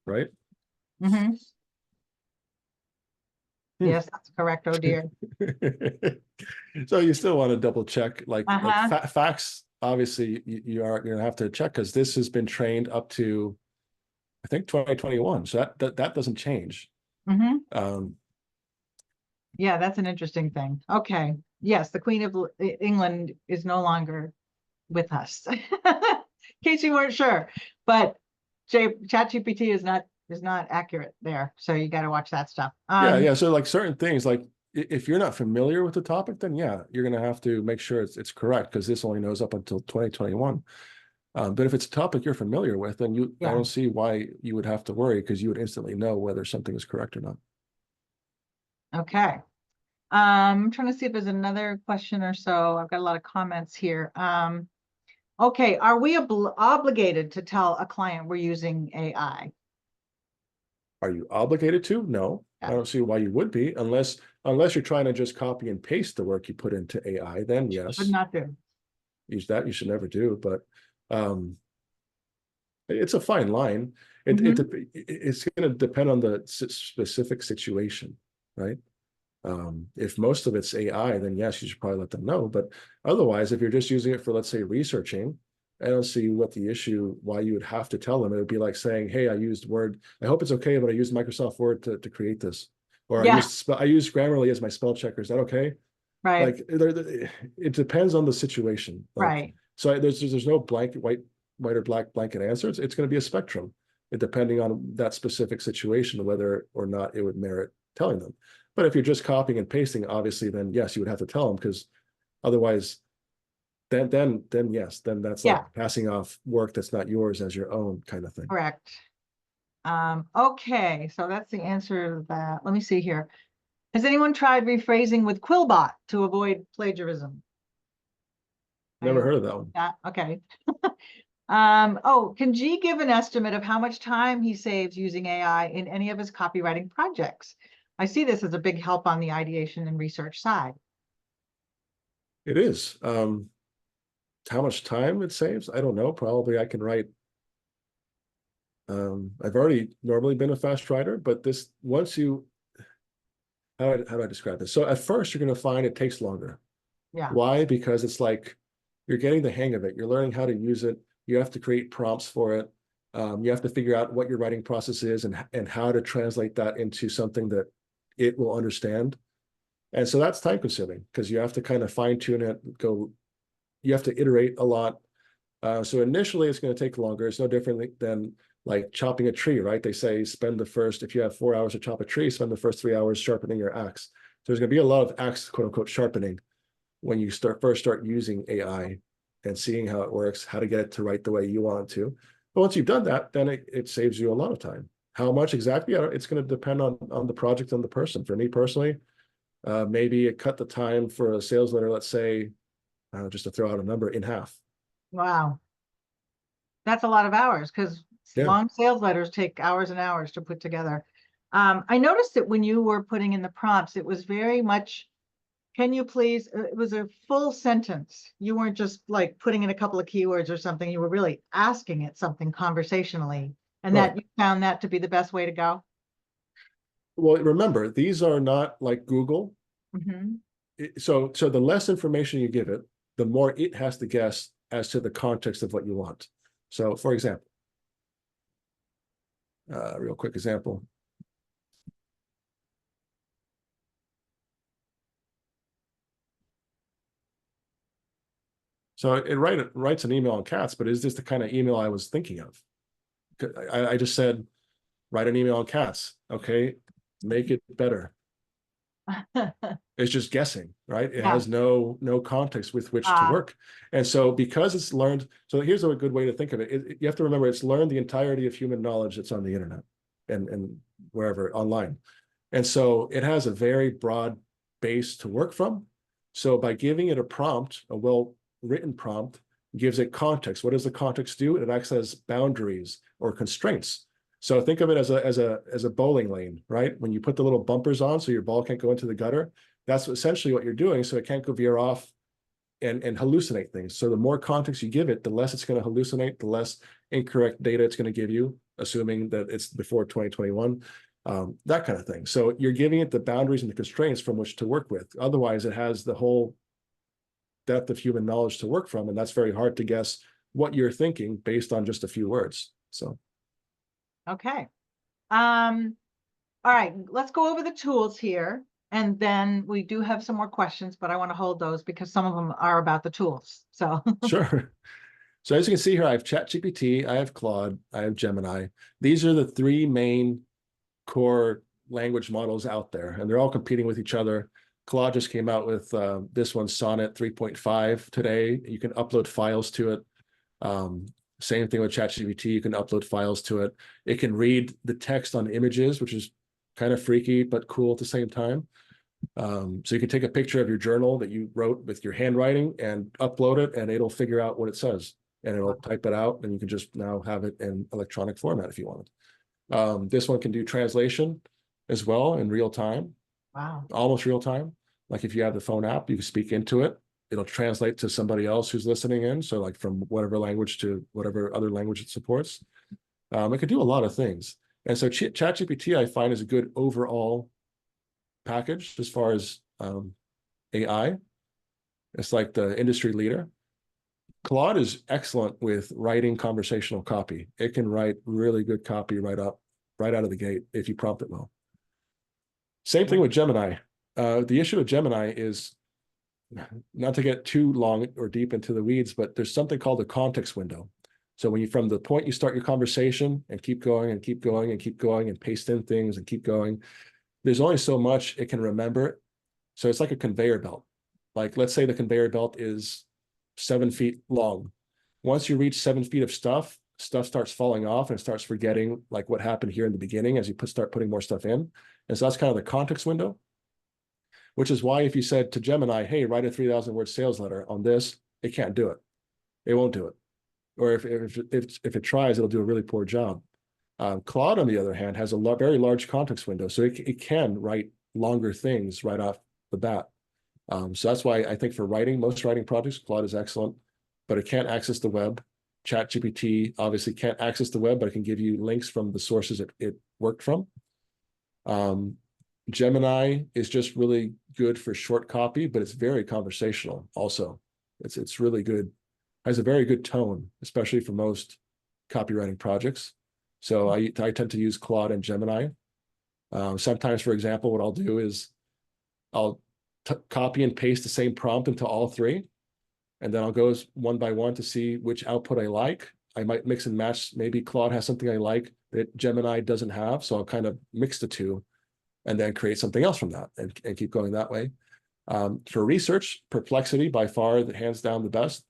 right? Mm-hmm. Hmm. Yes, that's correct. Oh dear. So you still want to double check, like Uh-huh. facts. Obviously, you're going to have to check because this has been trained up to, I think, 2021. So that doesn't change. Mm-hmm. Um, Yeah, that's an interesting thing. Okay. Yes, the Queen of England is no longer with us. In case you weren't sure, but ChatGPT is not accurate there, so you got to watch that stuff. yeah. So like certain things, like if you're not familiar with the topic, then yeah, you're going to have to make sure it's correct because this only knows up until 2021. But if it's a topic you're familiar with, then I Yeah. don't see why you would have to worry because you would instantly know whether something is correct or not. Okay. I'm trying to see if there's another question or so. I've got a lot of comments here. Okay, are we obligated to tell a client we're using AI? Are you obligated to? No, I Yeah, don't see why you would be unless you're trying to just copy and paste the work you put into AI, then should yes, not do. use that. You should never do, but um, it's a fine line. Mhm. It's going to depend on the specific situation, right? If most of it's AI, then yes, you should probably let them know. But otherwise, if you're just using it for, let's say, researching, I don't see what the issue, why you would have to tell them. It would be like saying, hey, I used Word. I hope it's okay, but I used Microsoft Word to create this. Or Yeah, I used Grammarly as my spell checker. Is that okay? right, Like it depends on the situation. Like, right. so there's no blanket white or black blanket answer. It's going to be a spectrum, depending on that specific situation, whether or not it would merit telling them. But if you're just copying and pasting, obviously, then yes, you would have to tell them, because otherwise, then yes, then that's like Yeah, passing off work that's not yours as your own kind of thing. correct. Okay, so that's the answer to that. Let me see here. Has anyone tried rephrasing with Quillbot to avoid plagiarism? Are Never you heard of that one. that? Okay. Oh, can G give an estimate of how much time he saves using AI in any of his copywriting projects? I see this as a big help on the ideation and research side. It is. How much time it saves? I don't know. Probably I can write. I've already normally been a fast writer, but this once you how do I describe this? So at first you're going to find it takes longer. Yeah. Why? Because it's like you're getting the hang of it. You're learning how to use it. You have to create prompts for it. You have to figure out what your writing process is and how to translate that into something that it will understand. And so that's time consuming, because you have to kind of fine tune it, you have to iterate a lot. So initially it's going to take longer. It's no different than like chopping a tree, right? They say if you have 4 hours to chop a tree, spend the first 3 hours sharpening your axe. So there's going to be a lot of axe, quote unquote, sharpening when you first start using AI and seeing how it works, how to get it to write the way you want it to. But once you've done that, then it saves you a lot of time. How much exactly? It's going to depend on the project and the person. For me personally, maybe it cut the time for a sales letter, let's say, just to throw out a number, in half. Wow. That's a lot of hours because Yeah. long sales letters take hours and hours to put together. I noticed that when you were putting in the prompts, it was very much, can you please, it was a full sentence. You weren't just like putting in a couple of keywords or something. You were really asking it something conversationally, and Right. that you found that to be the best way to go. Well, remember, these are not like Google. Hmm. So the less information you give it, the more it has to guess as to the context of what you want. So for example, real quick example. So it writes an email on cats, but is this the kind of email I was thinking of? I just said, write an email on cats. Okay, make it better. It's just guessing, right? It Yeah. has no context with which to Uh, work. And so because it's learned, so here's a good way to think of it. You have to remember it's learned the entirety of human knowledge that's on the internet and wherever online. And so it has a very broad base to work from. So by giving it a prompt, a well-written prompt, gives it context. What does the context do? It acts as boundaries or constraints. So think of it as a bowling lane, right? When you put the little bumpers on so your ball can't go into the gutter, that's essentially what you're doing. So it can't go veer off and hallucinate things. So the more context you give it, the less it's going to hallucinate, the less incorrect data it's going to give you, assuming that it's before 2021, that kind of thing. So you're giving it the boundaries and the constraints from which to work with. Otherwise, it has the whole depth of human knowledge to work from, and that's very hard to guess what you're thinking based on just a few words. So okay. All right, let's go over the tools here. And then we do have some more questions, but I want to hold those because some of them are about the tools. So sure. So as you can see here, I have ChatGPT, I have Claude, I have Gemini. These are the three main core language models out there, and they're all competing with each other. Claude just came out with this one, Sonnet 3.5 today. You can upload files to it. Same thing with ChatGPT, you can upload files to it. It can read the text on images, which is kind of freaky, but cool at the same time. So you can take a picture of your journal that you wrote with your handwriting and upload it, and it'll figure out what it says. And it'll type it out, and you can just now have it in electronic format if you want it. This one can do translation as well in real time, wow. almost real time. Like if you have the phone app, you can speak into it. It'll translate to somebody else who's listening in. So like from whatever language to whatever other language it supports. It could do a lot of things. And so ChatGPT, I find, is a good overall package as far as AI. It's like the industry leader. Claude is excellent with writing conversational copy. It can write really good copy right out of the gate if you prompt it well. Same thing with Gemini. The issue with Gemini is, not to get too long or deep into the weeds, but there's something called the context window. So when you, from the point you start your conversation and keep going and keep going and keep going and paste in things and keep going, there's only so much it can remember. So it's like a conveyor belt. Like, let's say the conveyor belt is 7 feet long. Once you reach 7 feet of stuff starts falling off and starts forgetting like what happened here in the beginning as you start putting more stuff in. And so that's kind of the context window, which is why if you said to Gemini, hey, write a 3,000 word sales letter on this, it can't do it. It won't do it. Or if it tries, it'll do a really poor job. Claude, on the other hand, has a very large context window, so it can write longer things right off the bat. So that's why I think for most writing projects, Claude is excellent, but it can't access the web. ChatGPT obviously can't access the web, but it can give you links from the sources it worked from. Gemini is just really good for short copy, but it's very conversational also. It's really good, has a very good tone, especially for most copywriting projects. So I tend to use Claude and Gemini. Sometimes, for example, what I'll do is I'll copy and paste the same prompt into all three, and then I'll go one by one to see which output I like. I might mix and match. Maybe Claude has something I like that Gemini doesn't have, so I'll kind of mix the two and then create something else from that and keep going that way. For research, Perplexity by far, hands down the best.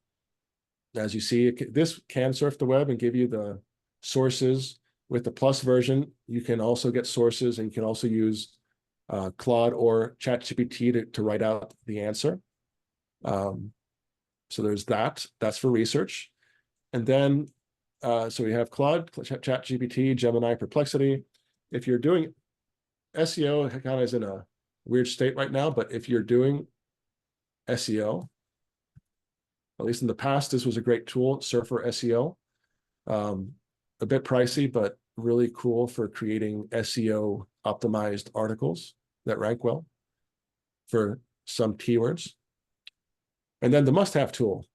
As you see, this can surf the web and give you the sources. With the plus version, you can also get sources, and you can also use Claude or ChatGPT to write out the answer. So there's that. That's for research. And then, so we have Claude, ChatGPT, Gemini, Perplexity. If you're doing SEO, kind of is in a weird state right now, but if you're doing SEO, at least in the past, this was a great tool, Surfer SEO. A bit pricey, but really cool for creating SEO optimized articles that rank well for some keywords. And then the must-have tool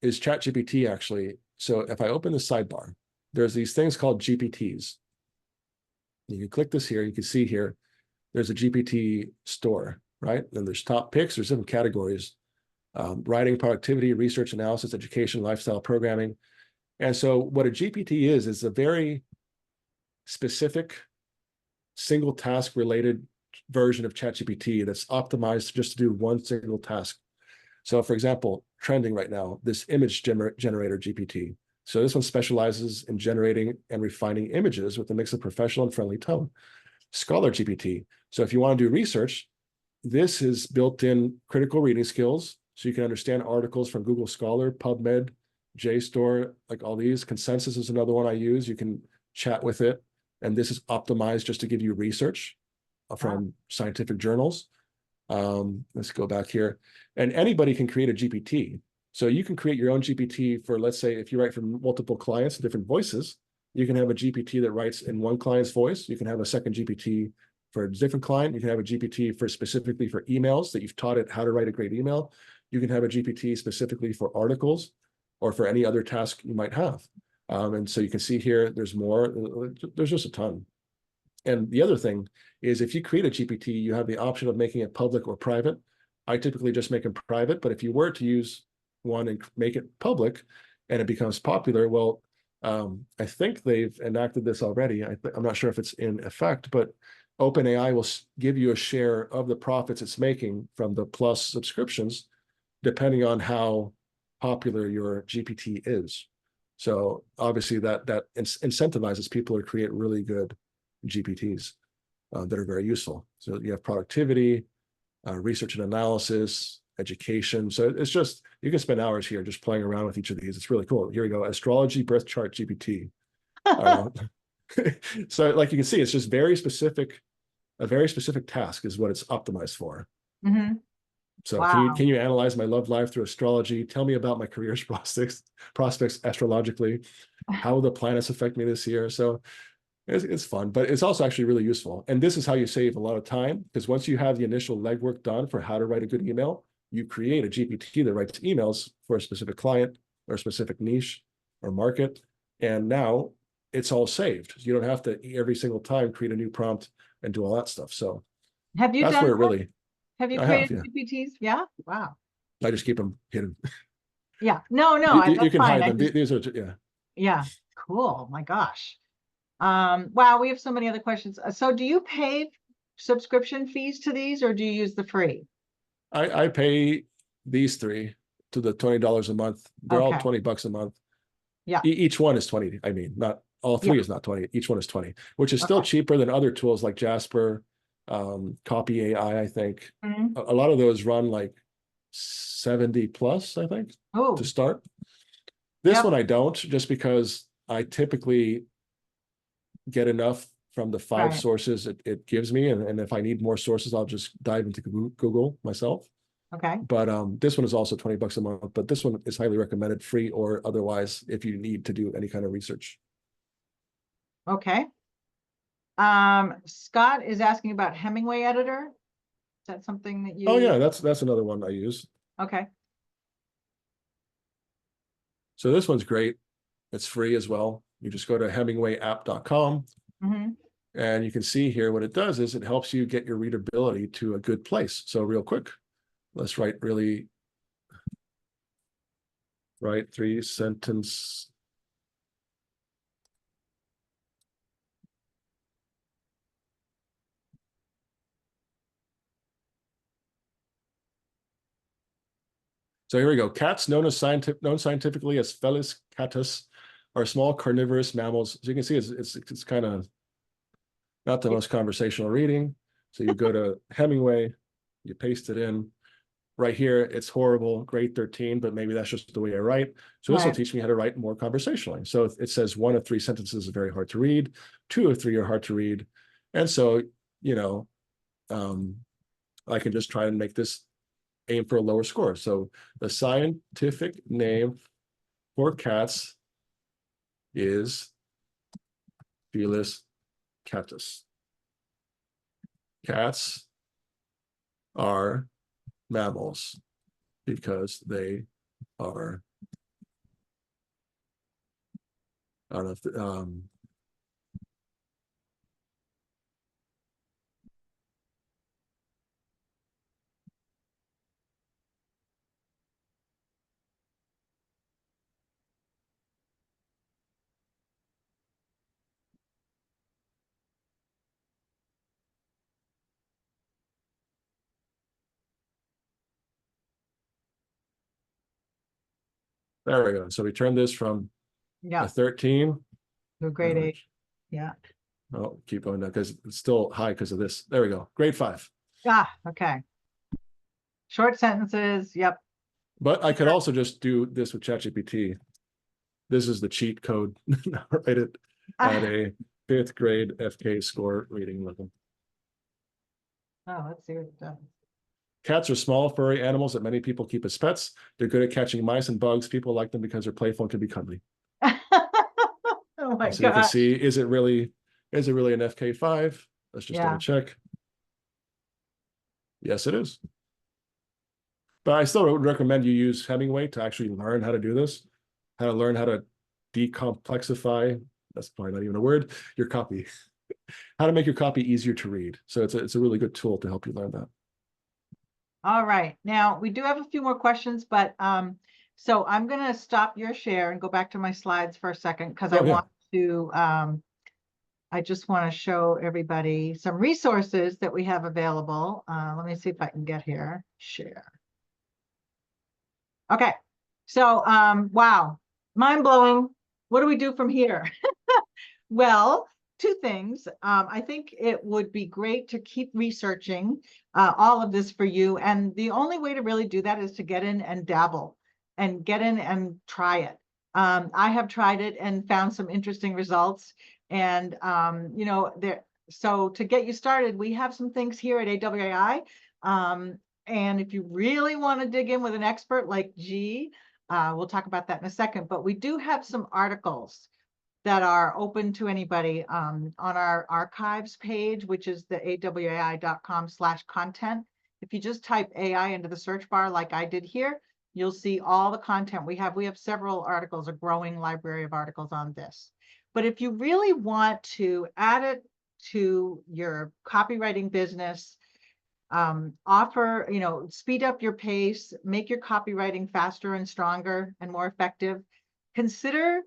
is ChatGPT, actually. So if I open the sidebar, there's these things called GPTs. You can click this here, you can see here, there's a GPT store, right? And there's top picks, there's different categories, writing, productivity, research, analysis, education, lifestyle, programming. And so what a GPT is a very specific single task related version of ChatGPT that's optimized just to do one single task. So for example, trending right now, this image generator GPT. So this one specializes in generating and refining images with a mix of professional and friendly tone. Scholar GPT. So if you want to do research, this is built in critical reading skills. So you can understand articles from Google Scholar, PubMed, JSTOR, like all these. Consensus is another one I use. You can chat with it. And this is optimized just to give you research from scientific journals. Let's go back here. And anybody can create a GPT. So you can create your own GPT for, let's say, if you write for multiple clients, different voices, you can have a GPT that writes in one client's voice. You can have a second GPT for a different client. You can have a GPT for specifically for emails that you've taught it how to write a great email. You can have a GPT specifically for articles or for any other task you might have. And so you can see here, there's more, there's just a ton. And the other thing is if you create a GPT, you have the option of making it public or private. I typically just make them private, but if you were to use one and make it public and it becomes popular, well, I think they've enacted this already. I'm not sure if it's in effect, but OpenAI will give you a share of the profits it's making from the plus subscriptions, depending on how popular your GPT is. So obviously that incentivizes people to create really good GPTs that are very useful. So you have productivity, research and analysis, education. So it's just, you can spend hours here just playing around with each of these. It's really cool. Here we go, astrology birth chart GPT. So like you can see, it's just very specific, a very specific task is what it's optimized for. Mm-hmm. So Wow. can you analyze my love life through astrology? Tell me about my career prospects astrologically. How will the planets affect me this year? So It's fun, but it's also actually really useful. And this is how you save a lot of time, because once you have the initial legwork done for how to write a good email, you create a GPT that writes emails for a specific client or a specific niche or market. And now it's all saved. You don't have to every single time create a new prompt and do all that stuff. So Have you that's done where it that? really, Have you I have, created yeah. GPTs? Yeah. Wow. I just keep them hidden. Yeah. No, no, You that's can fine. hide I them. just, These are, yeah. yeah. Cool. My gosh. Wow, we have so many other questions. So do you pay subscription fees to these or do you use the free? I pay these three to the $20 a month. They're all Okay. $20 a month. Yeah. Each one is 20. I mean, not all Yeah. three is not 20. Each one is 20, which is still Okay. cheaper than other tools like Jasper, Copy AI, I think. Mhm. A lot of those run like 70 plus, I think, to Oh, start. This yep. one I don't, just because I typically get enough from the 5 Right. sources it gives me. And if I need more sources, I'll just dive into Google myself. Okay. But this one is also $20 a month, but this one is highly recommended, free or otherwise, if you need to do any kind of research. Okay. Scott is asking about Hemingway editor. Is that something that Oh you, yeah, that's another one I use. okay. So this one's great. It's free as well. You just go to hemingwayapp.com Hmm. and you can see here what it does is it helps you get your readability to a good place. So real quick, let's write 3-sentence. So here we go. Cats, known scientifically as Felis catus, are small carnivorous mammals. So you can see it's kind of not the most conversational reading. So you go to Hemingway, you paste it in. Right here, it's horrible, grade 13, but maybe that's just the way I write. So this will Right. teach me how to write more conversationally. So it says 1 of 3 sentences is very hard to read, 2 of 3 are hard to read. And so, you know, I can just try and make this aim for a lower score. So the scientific name for cats is Felis catus. Cats are mammals because they are, I don't know if, there we go. So we turned this from Yeah. a 13. To grade 8. Yeah. Oh, keep going down because it's still high because of this. There we go. Grade 5. Ah, okay. Short sentences. Yep. But I could also just do this with ChatGPT. This is the cheat code. Write it at a 5th grade FK score reading level. Oh, let's see what it does. Cats are small, furry animals that many people keep as pets. They're good at catching mice and bugs. People like them because they're playful and can be cuddly. Oh my So you can gosh. see, is it really an FK5? Let's just double Yeah. check. Yes, it is. But I still would recommend you use Hemingway to actually learn how to do this, how to learn how to decomplexify, that's probably not even a word, your copy, how to make your copy easier to read. So it's a really good tool to help you learn that. All right. Now we do have a few more questions, but so I'm going to stop your share and go back to my slides for a second because I Oh, yeah. want to I just want to show everybody some resources that we have available. Let me see if I can get here. Share. Okay. So wow, mind blowing. What do we do from here? Well, two things. I think it would be great to keep researching all of this for you. And the only way to really do that is to get in and dabble and get in and try it. I have tried it and found some interesting results. And, you know, so to get you started, we have some things here at AWAI. And if you really want to dig in with an expert like G, we'll talk about that in a second, but we do have some articles that are open to anybody on our archives page, which is the awai.com/content. If you just type AI into the search bar like I did here, you'll see all the content we have. We have several articles, a growing library of articles on this. But if you really want to add it to your copywriting business, offer, speed up your pace, make your copywriting faster and stronger and more effective, consider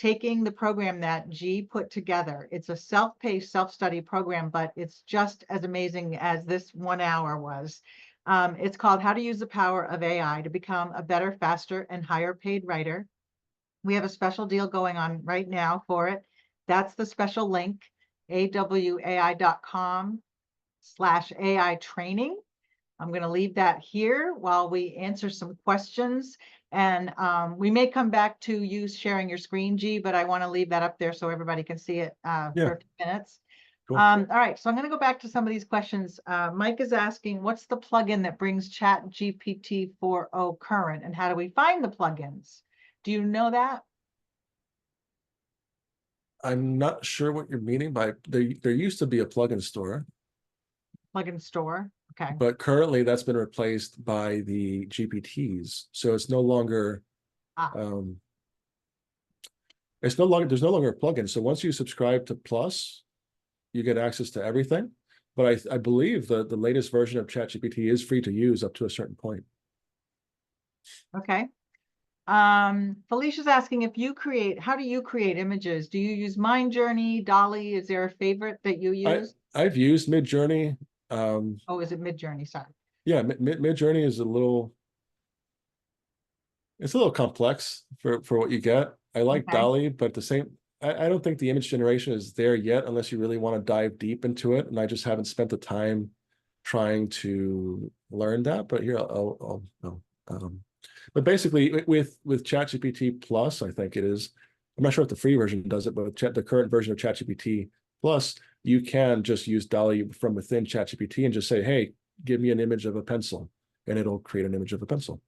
taking the program that G put together. It's a self-paced, self-study program, but it's just as amazing as this 1 hour was. It's called How to Use the Power of AI to Become a Better, Faster, and Higher Paid Writer. We have a special deal going on right now for it. That's the special link, awai.com/AI training. I'm going to leave that here while we answer some questions. And we may come back to you sharing your screen, G, but I want to leave that up there so everybody can see it for a few minutes. Cool. All right, so I'm going to go back to some of these questions. Mike is asking, what's the plugin that brings ChatGPT 4.0 current, and how do we find the plugins? Do you know that? I'm not sure what you're meaning by there used to be a plugin store. Plugin store. Okay. But currently that's been replaced by the GPTs. So it's no longer there's no longer a plugin. So once you subscribe to Plus, you get access to everything. But I believe the latest version of ChatGPT is free to use up to a certain point. Okay. Felicia's asking how do you create images? Do you use Mindjourney, Dolly? Is there a favorite that you use? I've used Midjourney. Oh, is it Midjourney? Sorry. Yeah, Midjourney is it's a little complex for what you get. I like Dolly, but I don't think the image generation is there yet unless you really want to dive deep into it. And I just haven't spent the time trying to learn that. But here, but basically with ChatGPT Plus, I think it is. I'm not sure if the free version does it, but with the current version of ChatGPT Plus, you can just use Dolly from within ChatGPT and just say, hey, give me an image of a pencil, and it'll create an image of a pencil.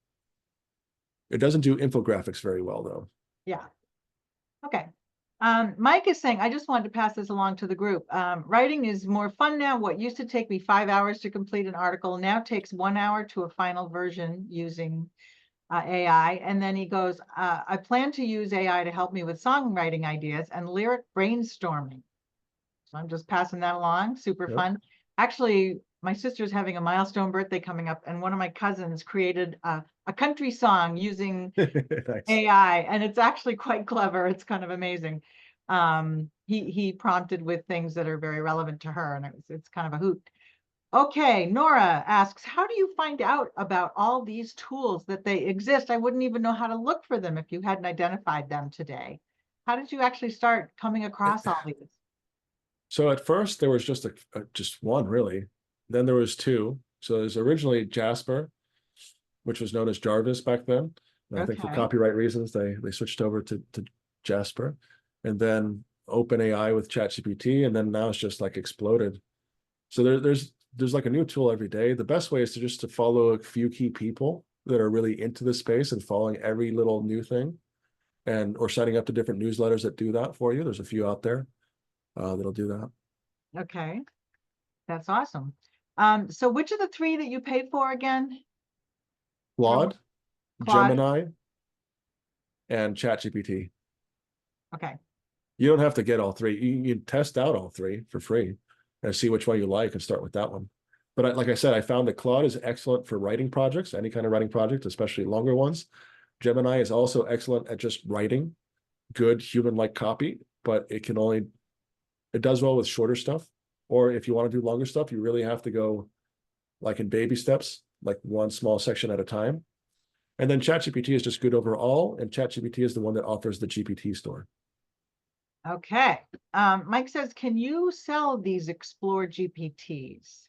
It doesn't do infographics very well, though. Yeah. Okay. Mike is saying, I just wanted to pass this along to the group. Writing is more fun now. What used to take me 5 hours to complete an article now takes 1 hour to a final version using AI. And then he goes, I plan to use AI to help me with songwriting ideas and lyric brainstorming. So I'm just passing that along. Super fun. Actually, my sister's having a milestone birthday coming up, and one of my cousins created a country song using nice. AI, and it's actually quite clever. It's kind of amazing. He prompted with things that are very relevant to her, and it's kind of a hoot. Okay, Nora asks, how do you find out about all these tools that they exist? I wouldn't even know how to look for them if you hadn't identified them today. How did you actually start coming across all these? So at first there was just just one, really. Then there was two. So there's originally Jasper, which was known as Jarvis back then. And I think for copyright reasons, they switched over to Jasper. And then OpenAI with ChatGPT, and then now it's just like exploded. So there's like a new tool every day. The best way is to follow a few key people that are really into the space and following every little new thing, or signing up to different newsletters that do that for you. There's a few out there that'll do that. Okay, that's awesome. So which of the three that you paid for again? Claude, Gemini, and ChatGPT. Okay. You don't have to get all three. You can test out all three for free and see which one you like and start with that one. But like I said, I found that Claude is excellent for writing projects, any kind of writing project, especially longer ones. Gemini is also excellent at just writing good human-like copy, but it does well with shorter stuff. Or if you want to do longer stuff, you really have to go like in baby steps, like one small section at a time. And then ChatGPT is just good overall, and ChatGPT is the one that offers the GPT store. Okay. Mike says, can you sell these Explore GPTs?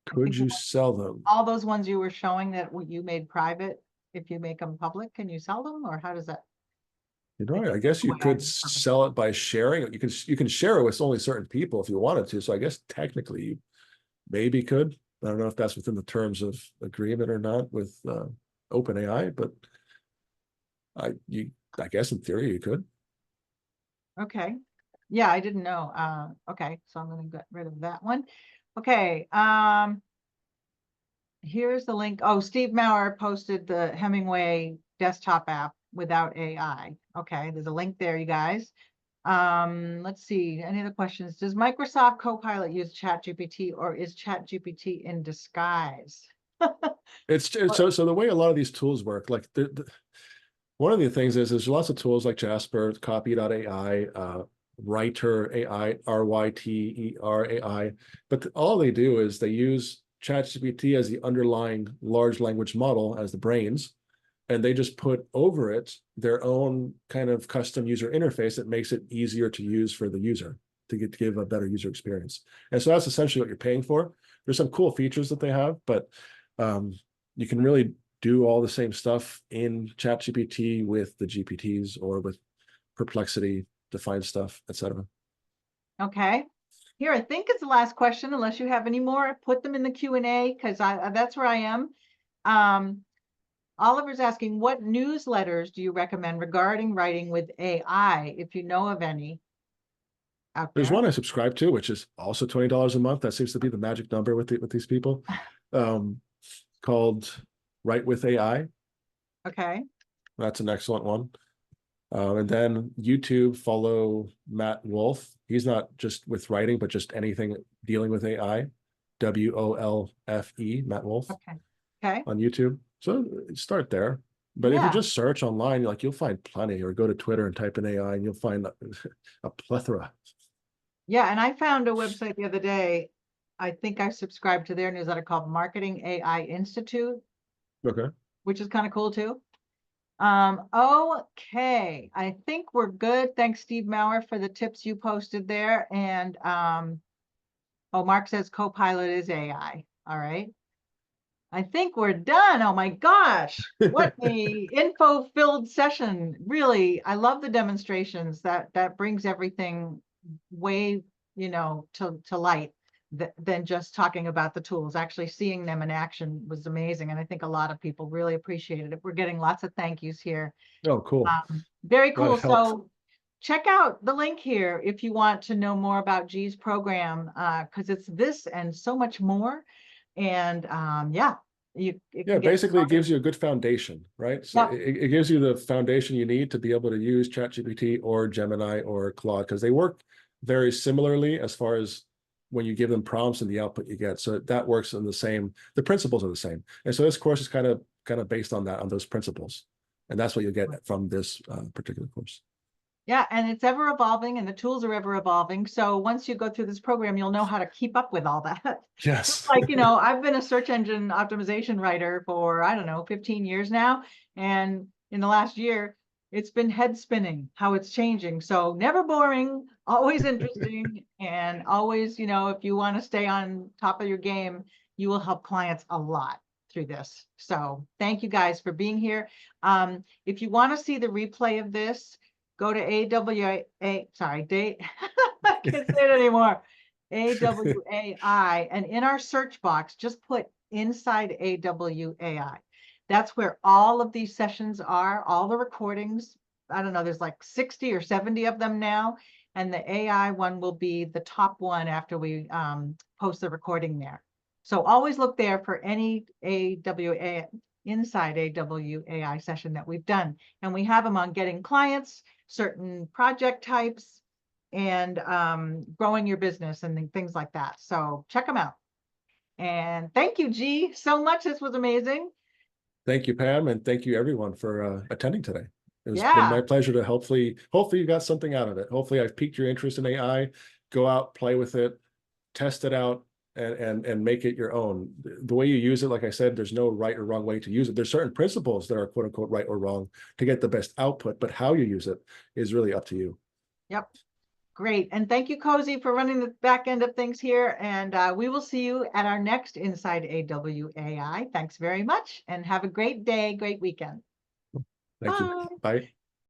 Could you sell them? All those ones you were showing that you made private, if you make them public, can you sell them, or how does that? I guess you could sell it by sharing it. You can share it with only certain people if you wanted to. So I guess technically you maybe could. I don't know if that's within the terms of agreement or not with OpenAI, but I guess in theory you could. Okay. Yeah, I didn't know. Okay, so I'm gonna get rid of that one. Okay, here's the link. Oh, Steve Maurer posted the Hemingway desktop app without AI. Okay, there's a link there, you guys. Let's see, any other questions? Does Microsoft Copilot use ChatGPT, or is ChatGPT in disguise? It's so the way a lot of these tools work, like one of the things is there's lots of tools like Jasper, Copy.ai, Writer AI, RYTER AI, but all they do is they use ChatGPT as the underlying large language model as the brains, and they just put over it their own kind of custom user interface that makes it easier to use for the user to give a better user experience. And so that's essentially what you're paying for. There's some cool features that they have, but you can really do all the same stuff in ChatGPT with the GPTs or with Perplexity to find stuff, etc. Okay. Here, I think it's the last question, unless you have any more, put them in the Q&A, because that's where I am. Oliver's asking, what newsletters do you recommend regarding writing with AI, if you know of any out There's there? one I subscribe to, which is also $20 a month. That seems to be the magic number with these people. Called Write with AI. Okay. That's an excellent one. And then YouTube, follow Matt Wolf. He's not just with writing, but just anything dealing with AI. WOLFE, Matt Wolf. Okay. Okay. On YouTube. So start there. But if you Yeah. just search online, like you'll find plenty, or go to Twitter and type in AI and you'll find a plethora. Yeah. And I found a website the other day. I think I subscribed to their newsletter called Marketing AI Institute, Okay. which is kind of cool too. Okay. I think we're good. Thanks, Steve Maurer, for the tips you posted there. And oh, Mark says Copilot is AI. All right. I think we're done. Oh my gosh, what a info-filled session. Really, I love the demonstrations. That brings everything way, to light than just talking about the tools. Actually seeing them in action was amazing. And I think a lot of people really appreciated it. We're getting lots of thank yous here. Oh, cool. Very Glad cool. it helped. So check out the link here if you want to know more about G's program, because it's this and so much more. And yeah, it Yeah, can get basically it started. gives you a good foundation, right? So Yep. it gives you the foundation you need to be able to use ChatGPT or Gemini or Claude, because they work very similarly as far as when you give them prompts and the output you get. So that works in the principles are the same. And so this course is kind of based on that, on those principles. And that's what you'll get from this particular course. Yeah, and it's ever evolving and the tools are ever evolving. So once you go through this program, you'll know how to keep up with all that. Yes. Like, I've been a search engine optimization writer for, I don't know, 15 years now. And in the last year, it's been head spinning how it's changing. So never boring, always interesting, and always, if you want to stay on top of your game, you will help clients a lot through this. So thank you guys for being here. If you want to see the replay of this, go to AWA, sorry, I can't say it anymore. AWAI, and in our search box, just put Inside AWAI. That's where all of these sessions are, all the recordings. I don't know, there's like 60 or 70 of them now. And the AI one will be the top one after we post the recording there. So always look there for any AWA, Inside AWAI session that we've done. And we have them on getting clients, certain project types, and growing your business and things like that. So check them out. And thank you, G, so much. This was amazing. Thank you, Pam, and thank you everyone for attending today. It's been my Yeah. pleasure to hopefully you got something out of it. Hopefully I've piqued your interest in AI. Go out, play with it, test it out, and make it your own. The way you use it, like I said, there's no right or wrong way to use it. There's certain principles that are quote unquote right or wrong to get the best output, but how you use it is really up to you. Yep. Great. And thank you, Cozy, for running the back end of things here. And we will see you at our next Inside AWAI. Thanks very much and have a great day, great weekend. Thank you. Bye. Bye.